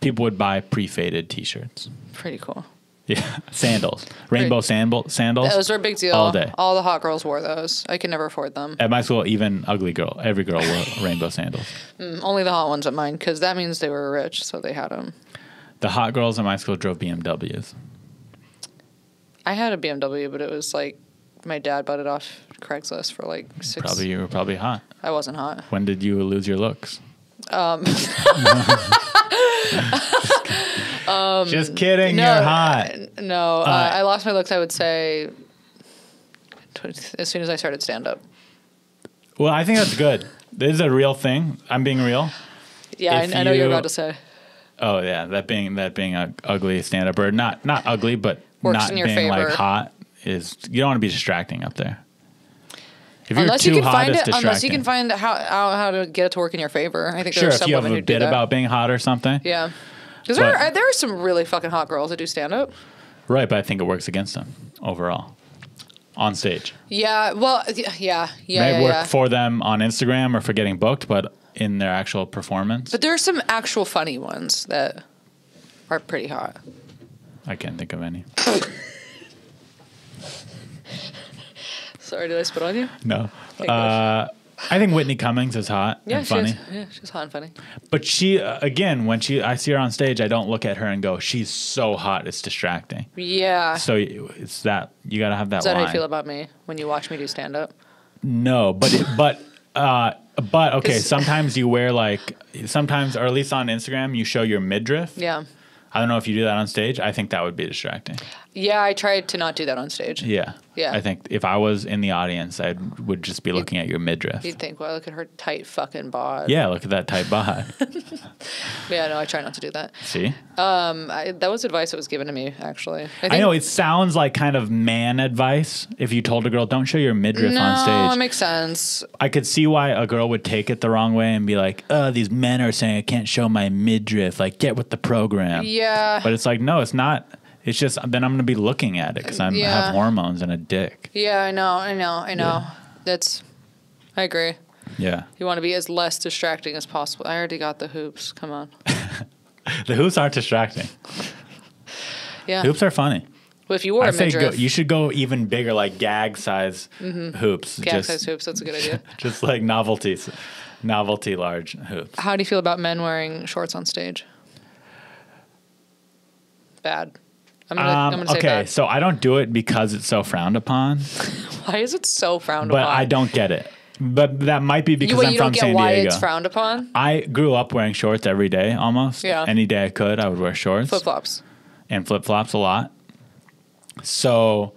S4: people would buy pre-faded T-shirts.
S5: Pretty cool.
S4: Yeah, sandals, rainbow sandals.
S5: Those were a big deal.
S4: all day.
S5: All the hot girls wore those. I could never afford them.
S4: At my school, even every girl wore rainbow sandals.
S5: Only the hot ones at mine, because that means they were rich, so they had them.
S4: The hot girls at my school drove BMWs.
S5: I had a BMW, but it was like my dad bought it off Craigslist for like $6.
S4: You were probably hot.
S5: I wasn't hot.
S4: When did you lose your looks? Just kidding. You're hot.
S5: No, I lost my looks, I would say, as soon as I started stand-up.
S4: Well, I think that's good. This is a real thing. I'm being real.
S5: Yeah,
S4: If
S5: I know you're
S4: you-
S5: about to say.
S4: Oh yeah, that being a ugly stand up or not ugly, but
S5: Works
S4: not
S5: in your
S4: being
S5: favor.
S4: like hot is you don't want to be distracting up there. If you're
S5: Unless
S4: too
S5: you can
S4: hot,
S5: find
S4: it's
S5: it,
S4: distracting.
S5: unless you can find how to get it to work in your favor. I think
S4: Sure,
S5: there are
S4: if
S5: some
S4: you have
S5: women
S4: a
S5: who do
S4: bit
S5: that.
S4: about being hot or something.
S5: Yeah, because
S4: But-
S5: there are some really fucking hot girls that do stand-up.
S4: Right, but I think it works against them overall on stage.
S5: Yeah, well, yeah.
S4: May work for them on Instagram or for getting booked, but in their actual performance,
S5: But there are some actual funny ones that are pretty hot.
S4: I can't think of any.
S5: Sorry, did I spit on you?
S4: No.
S5: Okay, good.
S4: I think Whitney Cummings is hot and funny.
S5: She's hot and funny.
S4: But she, again, when I see her on stage, I don't look at her and go, she's so hot, it's distracting.
S5: Yeah.
S4: So it's that, you got to have that
S5: Is that
S4: line.
S5: how you feel about me when you watch me do stand-up?
S4: No, but okay,
S5: 'Cause-
S4: sometimes you wear sometimes, or at least on Instagram, you show your midriff.
S5: Yeah.
S4: I don't know if you do that on stage. I think that would be distracting.
S5: Yeah, I tried to not do that on stage.
S4: Yeah.
S5: Yeah.
S4: I think if I was in the audience, I would just be looking at your midriff.
S5: You'd think, well, look at her tight fucking bod.
S4: Yeah, look at that tight bod.
S5: Yeah, no, I try not to do that.
S4: See?
S5: That was advice that was given to me, actually.
S4: I know it sounds like kind of man advice if you told a girl, don't show your midriff on stage.
S5: No, it makes sense.
S4: I could see why a girl would take it the wrong way and be like, oh, these men are saying I can't show my midriff. Like, get with the program.
S5: Yeah.
S4: But it's like, no, it's not. It's just, then I'm going to be looking at it because I
S5: Yeah.
S4: have hormones and a dick.
S5: Yeah, I know.
S4: Yeah.
S5: I agree.
S4: Yeah.
S5: You want to be as less distracting as possible. I already got the hoops. Come on.
S4: The hoops aren't distracting.
S5: Yeah.
S4: Hoops are funny.
S5: Well, if you wore
S4: I
S5: a
S4: say
S5: midriff,
S4: you should go even bigger, like gag size hoops.
S5: gag size hoops, that's a good idea.
S4: Just like novelty large hoops.
S5: How do you feel about men wearing shorts on stage? Bad. I'm gonna say
S4: Okay,
S5: bad.
S4: so I don't do it because it's so frowned upon,
S5: Why is it so frowned
S4: but
S5: upon?
S4: I don't get it. But that might be because
S5: you
S4: I'm
S5: don't
S4: from
S5: get
S4: San
S5: why
S4: Diego.
S5: it's frowned upon?
S4: I grew up wearing shorts every day almost.
S5: Yeah.
S4: Any day I could, I would wear shorts.
S5: Flip-flops.
S4: And flip-flops a lot. So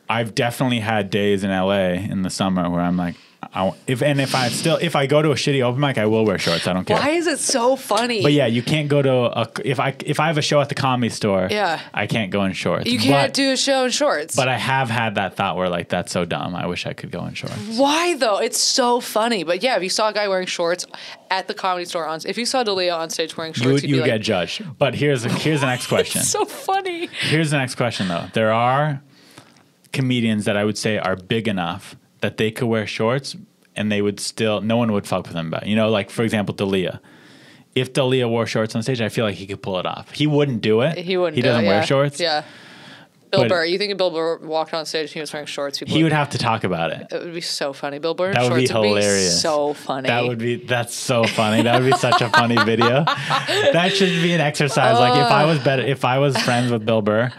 S4: I've definitely had days in LA in the summer where I'm like, If I go to a shitty open mic, I will wear shorts. I don't care.
S5: Why is it so funny?
S4: But yeah, you can't go to if I have a show at the Comedy Store.
S5: Yeah.
S4: I can't go in shorts.
S5: You can't do a show in shorts.
S4: But I have had that thought where like that's so dumb. I wish I could go in shorts.
S5: Why though? It's so funny. But yeah, if you saw a guy wearing shorts at the Comedy Store if you saw D'Elia on stage wearing shorts,
S4: you get judged. But here's the next question.
S5: It's so funny.
S4: Here's the next question though. There are comedians that I would say are big enough that they could wear shorts and they would still, no one would fuck with them about it. You know, like for example, D'Elia. If D'Elia wore shorts on stage, I feel like he could pull it off. He wouldn't do it.
S5: He wouldn't.
S4: He doesn't wear shorts.
S5: Yeah. Bill Burr. You think if Bill Burr walked on stage and he was wearing shorts,
S4: he would have to talk about it.
S5: It would be so funny. Bill Burr in
S4: that
S5: shorts
S4: would be hilarious.
S5: Be so funny.
S4: That's so funny. That would be such a funny video. That should be an exercise. Like if I was friends with Bill Burr,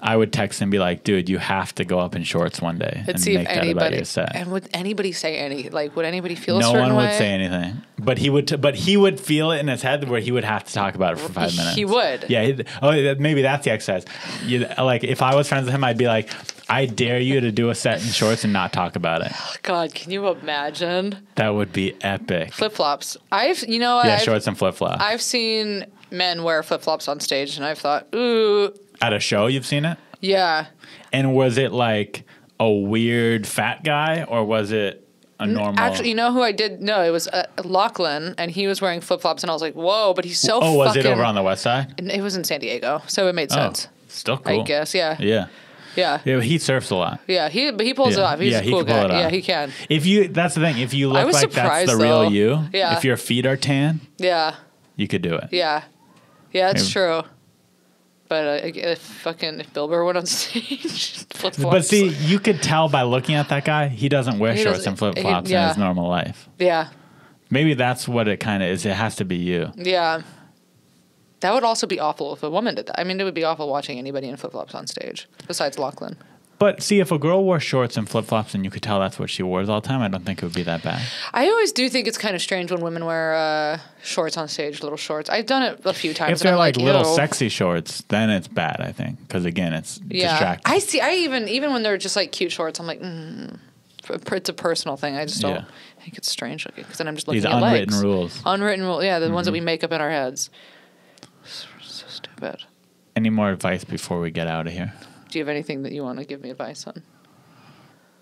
S4: I would text him and be like, dude, you have to go up in shorts one day and
S5: see
S4: make
S5: if
S4: that about your set.
S5: And would anybody say would anybody feel a
S4: no
S5: certain way?
S4: No one would say anything. But he would feel it in his head where he would have to talk about it for 5 minutes.
S5: He would.
S4: Yeah. Maybe that's the exercise. Like if I was friends with him, I'd be like, I dare you to do a set in shorts and not talk about it.
S5: Oh, God, can you imagine?
S4: That would be epic.
S5: Flip-flops.
S4: Shorts and flip-flops.
S5: I've seen men wear flip-flops on stage and I've thought, ooh.
S4: At a show, you've seen it?
S5: Yeah.
S4: And was it like a weird fat guy or was it a normal?
S5: Actually, you know who I did? No, it was Lachlan, and he was wearing flip flops, and I was like, "Whoa!" But he's so.
S4: Oh, was it over on the west side?
S5: It was in San Diego, so it made sense.
S4: Still cool.
S5: I guess, yeah.
S4: Yeah.
S5: Yeah.
S4: Yeah, he surfs a lot.
S5: Yeah, he pulls it off. He's a cool guy. Yeah, he can.
S4: That's the thing. If you look like that's the real you, if your feet are tan, you could do it.
S5: Yeah. Yeah, it's true. But if Bill Burr went on stage, flip-flops.
S4: But see, you could tell by looking at that guy, he doesn't wear shorts and flip-flops in his normal life.
S5: Yeah.
S4: Maybe that's what it kind of is. It has to be you.
S5: Yeah. That would also be awful if a woman did that. I mean, it would be awful watching anybody in flip-flops on stage, besides Lachlan.
S4: But see, if a girl wore shorts and flip-flops and you could tell that's what she wears all the time, I don't think it would be that bad.
S5: I always do think it's kind of strange when women wear shorts on stage, little shorts. I've done it a few times.
S4: If they're like little sexy shorts, then it's bad, I think. Because again, it's distracting.
S5: Even when they're just like cute shorts, I'm like, it's a personal thing. I just don't. I think it's strange looking because then I'm just looking at legs.
S4: These unwritten rules.
S5: Unwritten rules. Yeah, the ones that we make up in our heads. So stupid.
S4: Any more advice before we get out of here?
S5: Do you have anything that you want to give me advice on?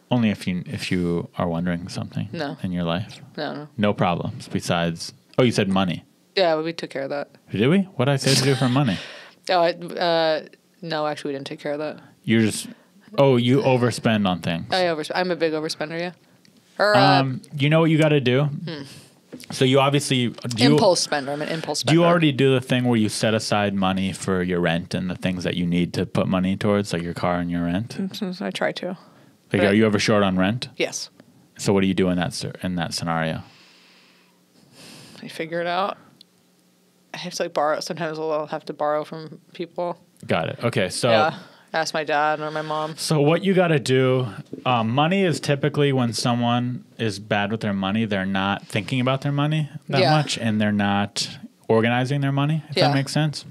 S4: Only if you are wondering something in your life.
S5: No.
S4: No problems besides. Oh, you said money.
S5: Yeah, we took care of that.
S4: Did we? What did I say to do for money?
S5: No, actually, we didn't take care of that.
S4: You're just. Oh, you overspend on things.
S5: I'm a big overspender. Yeah. Or
S4: you know what you got to do. So you obviously
S5: impulse spender. I'm an impulse spender.
S4: Do you already do the thing where you set aside money for your rent and the things that you need to put money towards, like your car and your rent?
S5: I try to.
S4: Like, are you ever short on rent?
S5: Yes.
S4: So what do you do in that scenario?
S5: I figure it out. I have to borrow. Sometimes I'll have to borrow from people.
S4: Got it. Okay, so
S5: ask my dad or my mom.
S4: So what you got to do, money is typically when someone is bad with their money, they're not thinking about their money that much and they're not organizing their money, if that makes sense.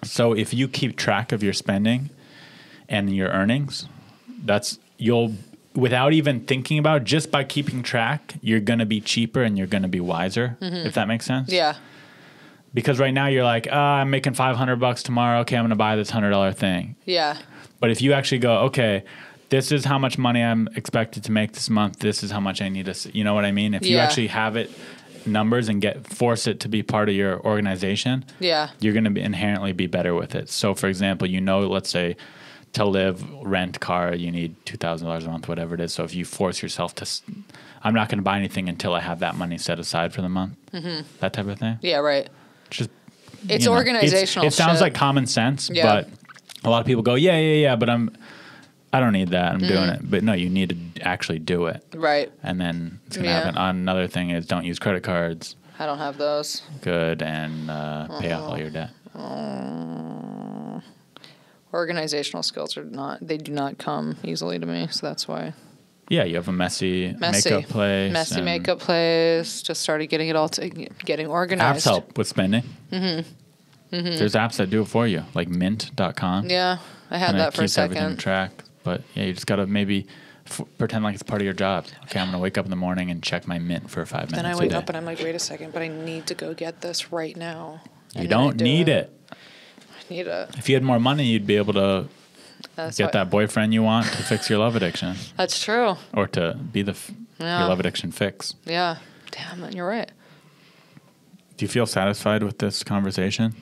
S4: So if you keep track of your spending and your earnings, without even thinking about it, just by keeping track, you're going to be cheaper and you're going to be wiser, if that makes sense.
S5: Yeah.
S4: Because right now you're like, I'm making $500 tomorrow. Okay, I'm going to buy this $100 thing.
S5: Yeah.
S4: But if you actually go, okay, this is how much money I'm expected to make this month. This is how much I need to, you know what I mean? If you actually have it numbers and force it to be part of your organization, you're going to inherently be better with it. So for example, let's say to live, rent, car, you need $2,000 a month, whatever it is. So if you force yourself to, I'm not going to buy anything until I have that money set aside for the month, that type of thing.
S5: Yeah, right.
S4: Just
S5: it's organizational.
S4: It sounds like common sense, but a lot of people go, but I don't need that. I'm doing it. But no, you need to actually do it.
S5: Right.
S4: And then it's going to happen. Another thing is don't use credit cards.
S5: I don't have those.
S4: Good. And pay off all your debt.
S5: Organizational skills do not come easily to me, so that's why.
S4: Yeah, you have a messy makeup place.
S5: Messy makeup place. Just started getting it all getting organized.
S4: Apps help with spending. There's apps that do it for you, like mint.com.
S5: Yeah, I had that for a second.
S4: Keeps everything track. But yeah, you just got to maybe pretend like it's part of your job. Okay, I'm gonna wake up in the morning and check my Mint for 5 minutes.
S5: Then I
S4: a
S5: wake
S4: day.
S5: up and I'm like, wait a second, but I need to go get this right now.
S4: You don't need it.
S5: I need it.
S4: If you had more money, you'd be able to get that boyfriend you want to fix your love addiction,
S5: That's true.
S4: or to be your love addiction fix.
S5: Yeah. Damn, you're right.
S4: Do you feel satisfied with this conversation?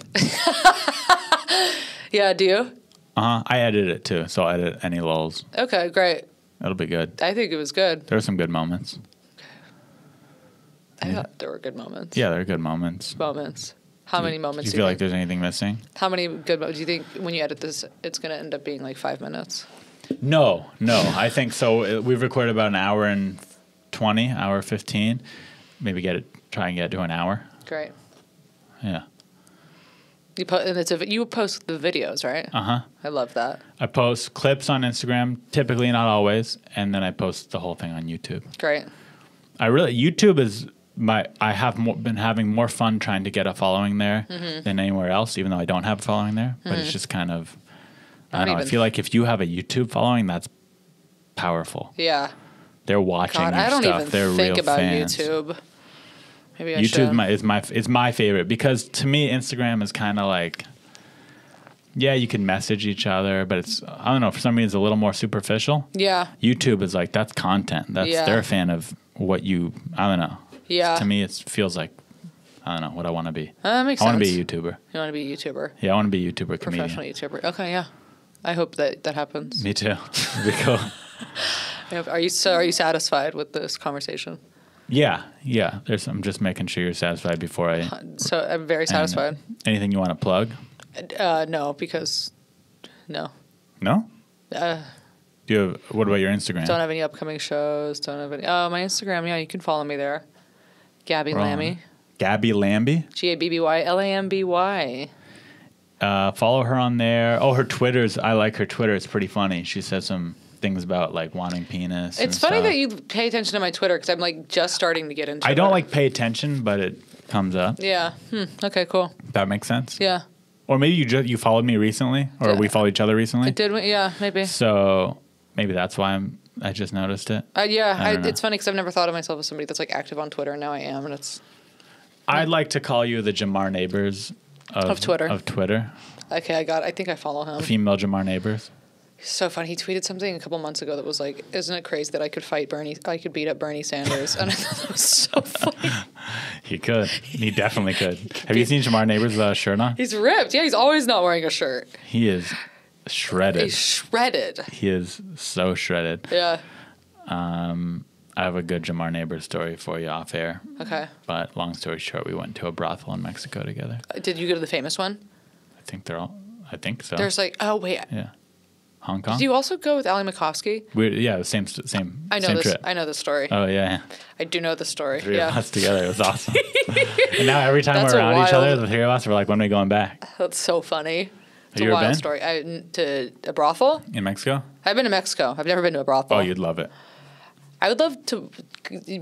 S5: Yeah, do you?
S4: I edited it too, so I'll edit any lulls.
S5: Okay, great.
S4: It'll be good.
S5: I think it was good.
S4: There were some good moments.
S5: I thought there were good moments.
S4: Yeah, there are good moments.
S5: How many moments
S4: Do you feel like there's anything missing?
S5: How many good moments? Do you think when you edit this, it's going to end up being like 5 minutes?
S4: No. I think so. We've recorded about an hour and 20, hour 15. Maybe try and get it to an hour.
S5: Great.
S4: Yeah.
S5: You post the videos, right? I love that.
S4: I post clips on Instagram, typically, not always, and then I post the whole thing on YouTube.
S5: Great.
S4: YouTube is I have been having more fun trying to get a following there than anywhere else, even though I don't have a following there. But it's just kind of, I don't know. I feel like if you have a YouTube following, that's powerful.
S5: Yeah.
S4: They're watching your
S5: I don't
S4: stuff.
S5: even
S4: They're
S5: think
S4: real
S5: about
S4: fans.
S5: YouTube. Maybe I should.
S4: YouTube is my favorite, because to me Instagram is kind of like, yeah, you can message each other, but it's, I don't know, for some reason it's a little more superficial.
S5: Yeah.
S4: YouTube is like, that's content. They're a fan of what you, I don't know.
S5: Yeah.
S4: To me, it feels like, I don't know, what I want to be.
S5: That makes
S4: I want
S5: sense.
S4: to be a YouTuber.
S5: You want to be a YouTuber?
S4: Yeah, I want to be a YouTuber comedian.
S5: Professional YouTuber. Okay, yeah. I hope that happens.
S4: Me too. It'd be cool.
S5: Are you satisfied with this conversation?
S4: Yeah. I'm just making sure you're satisfied before I.
S5: So I'm very satisfied.
S4: Anything you want to plug?
S5: No, because no.
S4: No? What about your Instagram?
S5: Don't have any upcoming shows. Don't have any. Oh, my Instagram. Yeah, you can follow me there. Gabby Lamb.
S4: Gabby Lamb.
S5: GabbyLamby.
S4: Follow her on there. Oh, her Twitter's. I like her Twitter. It's pretty funny. She says some things about like wanting penis.
S5: It's funny that you pay attention to my Twitter, because I'm like just starting to get into it.
S4: I don't like pay attention, but it comes up.
S5: Yeah. Okay, cool.
S4: That makes sense.
S5: Yeah.
S4: Or maybe you followed me recently, or we followed each other recently.
S5: It did. Yeah, maybe.
S4: So maybe that's why I just noticed it.
S5: It's funny because I've never thought of myself as somebody that's like active on Twitter, and now I am, and it's.
S4: I'd like to call you the Jamar Neighbors of Twitter.
S5: Okay, I think I follow him.
S4: Female Jamar Neighbors.
S5: He's so funny. He tweeted something a couple months ago that was like, "Isn't it crazy that I could beat up Bernie Sanders?" And I thought that was so funny.
S4: He could. He definitely could. Have you seen Jamar Neighbors' shirt on?
S5: He's ripped. Yeah, he's always not wearing a shirt.
S4: He is shredded.
S5: He's shredded.
S4: He is so shredded.
S5: Yeah.
S4: I have a good Jamar Neighbors story for you off air.
S5: Okay.
S4: But long story short, we went to a brothel in Mexico together.
S5: Did you go to the famous one?
S4: I think so.
S5: There's like, oh wait.
S4: Yeah. Hong Kong?
S5: Did you also go with Ali Makovsky?
S4: The same
S5: I know
S4: same
S5: this.
S4: trip.
S5: I know the story.
S4: Oh, yeah.
S5: I do know the story.
S4: Three of us together. It was awesome. And now every time
S5: That's
S4: we're around each
S5: wild.
S4: other, the three of us, we're like, when are we going back?
S5: That's so funny. It's
S4: Have
S5: a
S4: you ever
S5: wild
S4: been?
S5: story. To a brothel?
S4: In Mexico?
S5: I've been to Mexico. I've never been to a brothel.
S4: Oh, you'd love it.
S5: I would love to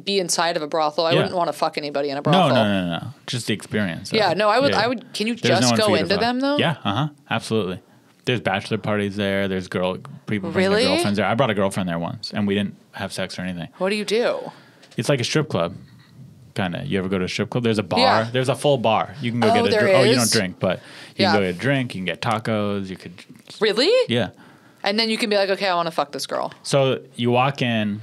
S5: be inside of a brothel. I
S4: Yeah.
S5: wouldn't want to fuck anybody in a brothel.
S4: No. Just the experience.
S5: Yeah, no, I would.
S4: Yeah.
S5: I would. Can you
S4: There's
S5: just
S4: no one for
S5: go
S4: you to
S5: into
S4: fuck.
S5: them though?
S4: Yeah, absolutely. There's bachelor parties there. There's people bring
S5: Really?
S4: their girlfriends there. I brought a girlfriend there once, and we didn't have sex or anything.
S5: What do you do?
S4: It's like a strip club, kind of. You ever go to a strip club? There's a bar.
S5: Yeah.
S4: There's a full bar. You can go get a
S5: there
S4: drink. Oh, you
S5: is?
S4: don't drink, but you
S5: Yeah.
S4: can go get a drink. You can get tacos. You could.
S5: Really?
S4: Yeah.
S5: And then you can be like, okay, I want to fuck this girl.
S4: So you walk in,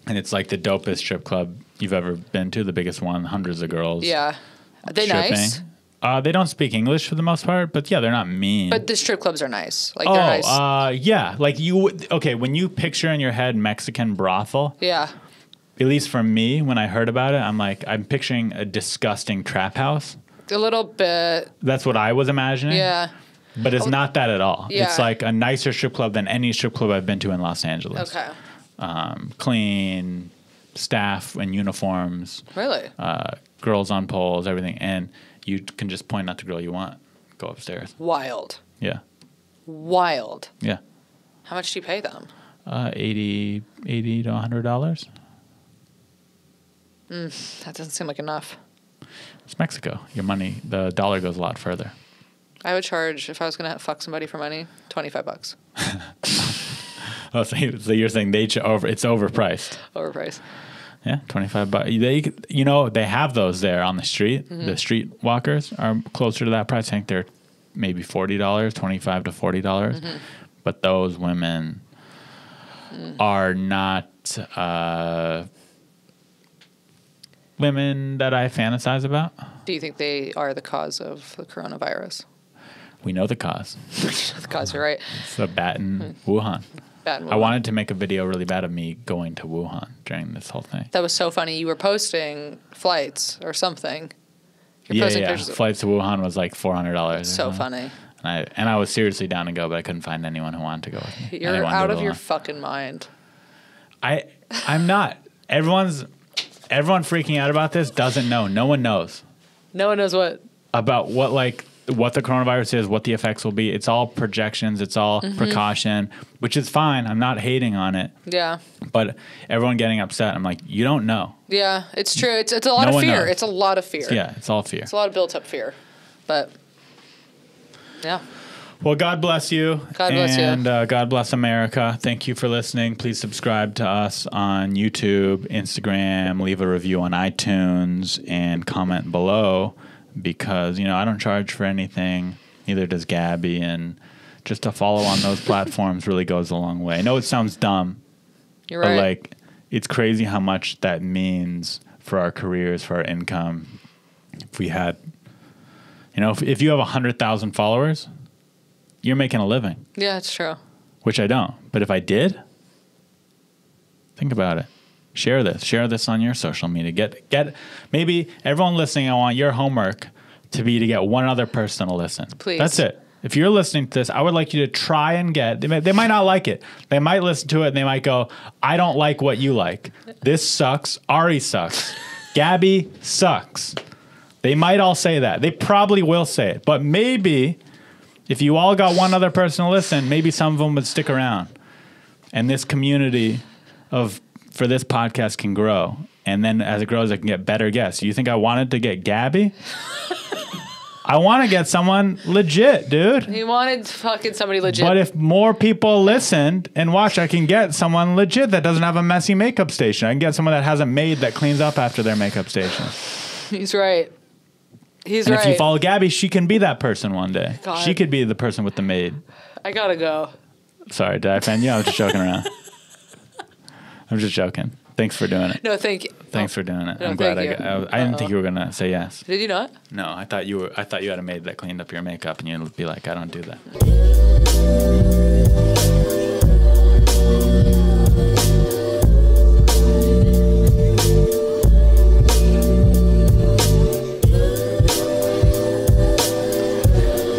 S4: and it's like the dopest strip club you've ever been to. The biggest one, hundreds of girls.
S5: Yeah. Are they
S4: stripping.
S5: nice?
S4: They don't speak English for the most part, but yeah, they're not mean.
S5: But the strip clubs are nice. Like they're nice.
S4: Yeah. Like when you picture in your head Mexican brothel,
S5: Yeah.
S4: at least for me, when I heard about it, I'm picturing a disgusting trap house.
S5: A little bit.
S4: That's what I was imagining.
S5: Yeah.
S4: But it's not that at all.
S5: Yeah.
S4: It's like a nicer strip club than any strip club I've been to in Los Angeles.
S5: Okay.
S4: Clean, staff in uniforms,
S5: Really?
S4: girls on poles, everything. And you can just point out the girl you want. Go upstairs.
S5: Wild.
S4: Yeah.
S5: Wild.
S4: Yeah.
S5: How much do you pay them?
S4: $80 to $100.
S5: That doesn't seem like enough.
S4: It's Mexico. Your money, the dollar goes a lot further.
S5: I would charge, if I was going to fuck somebody for money, $25.
S4: Oh, so you're saying it's overpriced?
S5: Overpriced.
S4: Yeah, $25. They have those there on the street. The street walkers are closer to that price. I think they're maybe $40, $25 to $40. But those women are not women that I fantasize about.
S5: Do you think they are the cause of the coronavirus?
S4: We know the cause.
S5: The cause, you're right.
S4: It's the bat in Wuhan. I wanted to make a video really bad of me going to Wuhan during this whole thing.
S5: That was so funny. You were posting flights or something. Posting pictures.
S4: Flights to Wuhan was like $400.
S5: So funny.
S4: And I was seriously down to go, but I couldn't find anyone who wanted to go with me.
S5: You're out of your fucking mind.
S4: I'm not. Everyone freaking out about this doesn't know. No one knows.
S5: No one knows what?
S4: About what the coronavirus is, what the effects will be. It's all projections. It's all precaution, which is fine. I'm not hating on it.
S5: Yeah.
S4: But everyone getting upset, I'm like, you don't know.
S5: Yeah, it's true. It's a lot of fear.
S4: Knows.
S5: It's a lot of fear.
S4: Yeah, it's all fear.
S5: It's a lot of built-up fear. But, yeah.
S4: Well, God bless you.
S5: God bless you.
S4: And God bless America. Thank you for listening. Please subscribe to us on YouTube, Instagram, leave a review on iTunes, and comment below because, I don't charge for anything. Neither does Gabby. And just to follow on those platforms really goes a long way. I know it sounds dumb.
S5: You're right.
S4: But, it's crazy how much that means for our careers, for our income. If we had, if you have 100,000 followers, you're making a living.
S5: Yeah, it's true.
S4: Which I don't. But if I did, think about it. Share this on your social media. Get maybe everyone listening, I want your homework to get one other person to listen.
S5: Please.
S4: That's it. If you're listening to this, I would like you to try and they might not like it. They might listen to it and they might go, I don't like what you like. This sucks. Ari sucks. Gabby sucks. They might all say that. They probably will say it. But maybe if you all got one other person to listen, maybe some of them would stick around. And this community for this podcast can grow. And then as it grows, I can get better guests. You think I wanted to get Gabby? I want to get someone legit, dude.
S5: He wanted fucking somebody legit.
S4: But if more people listened and watch, I can get someone legit that doesn't have a messy makeup station. I can get someone that has a maid that cleans up after their makeup station.
S5: He's right. And
S4: if you follow Gabby, she can be that person one day.
S5: God.
S4: She could be the person with the maid.
S5: I gotta go.
S4: Sorry, did I offend you? I was just joking around. I'm just joking. Thanks for doing it.
S5: No, thank you.
S4: Thanks for doing it.
S5: No,
S4: I'm glad I didn't think you were gonna say yes.
S5: Did you not?
S4: No, I thought you had a maid that cleaned up your makeup, and you'd be like, I don't do that.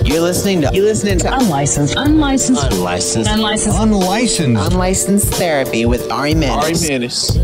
S3: You're listening to
S6: Unlicensed Therapy with Ari Mannis.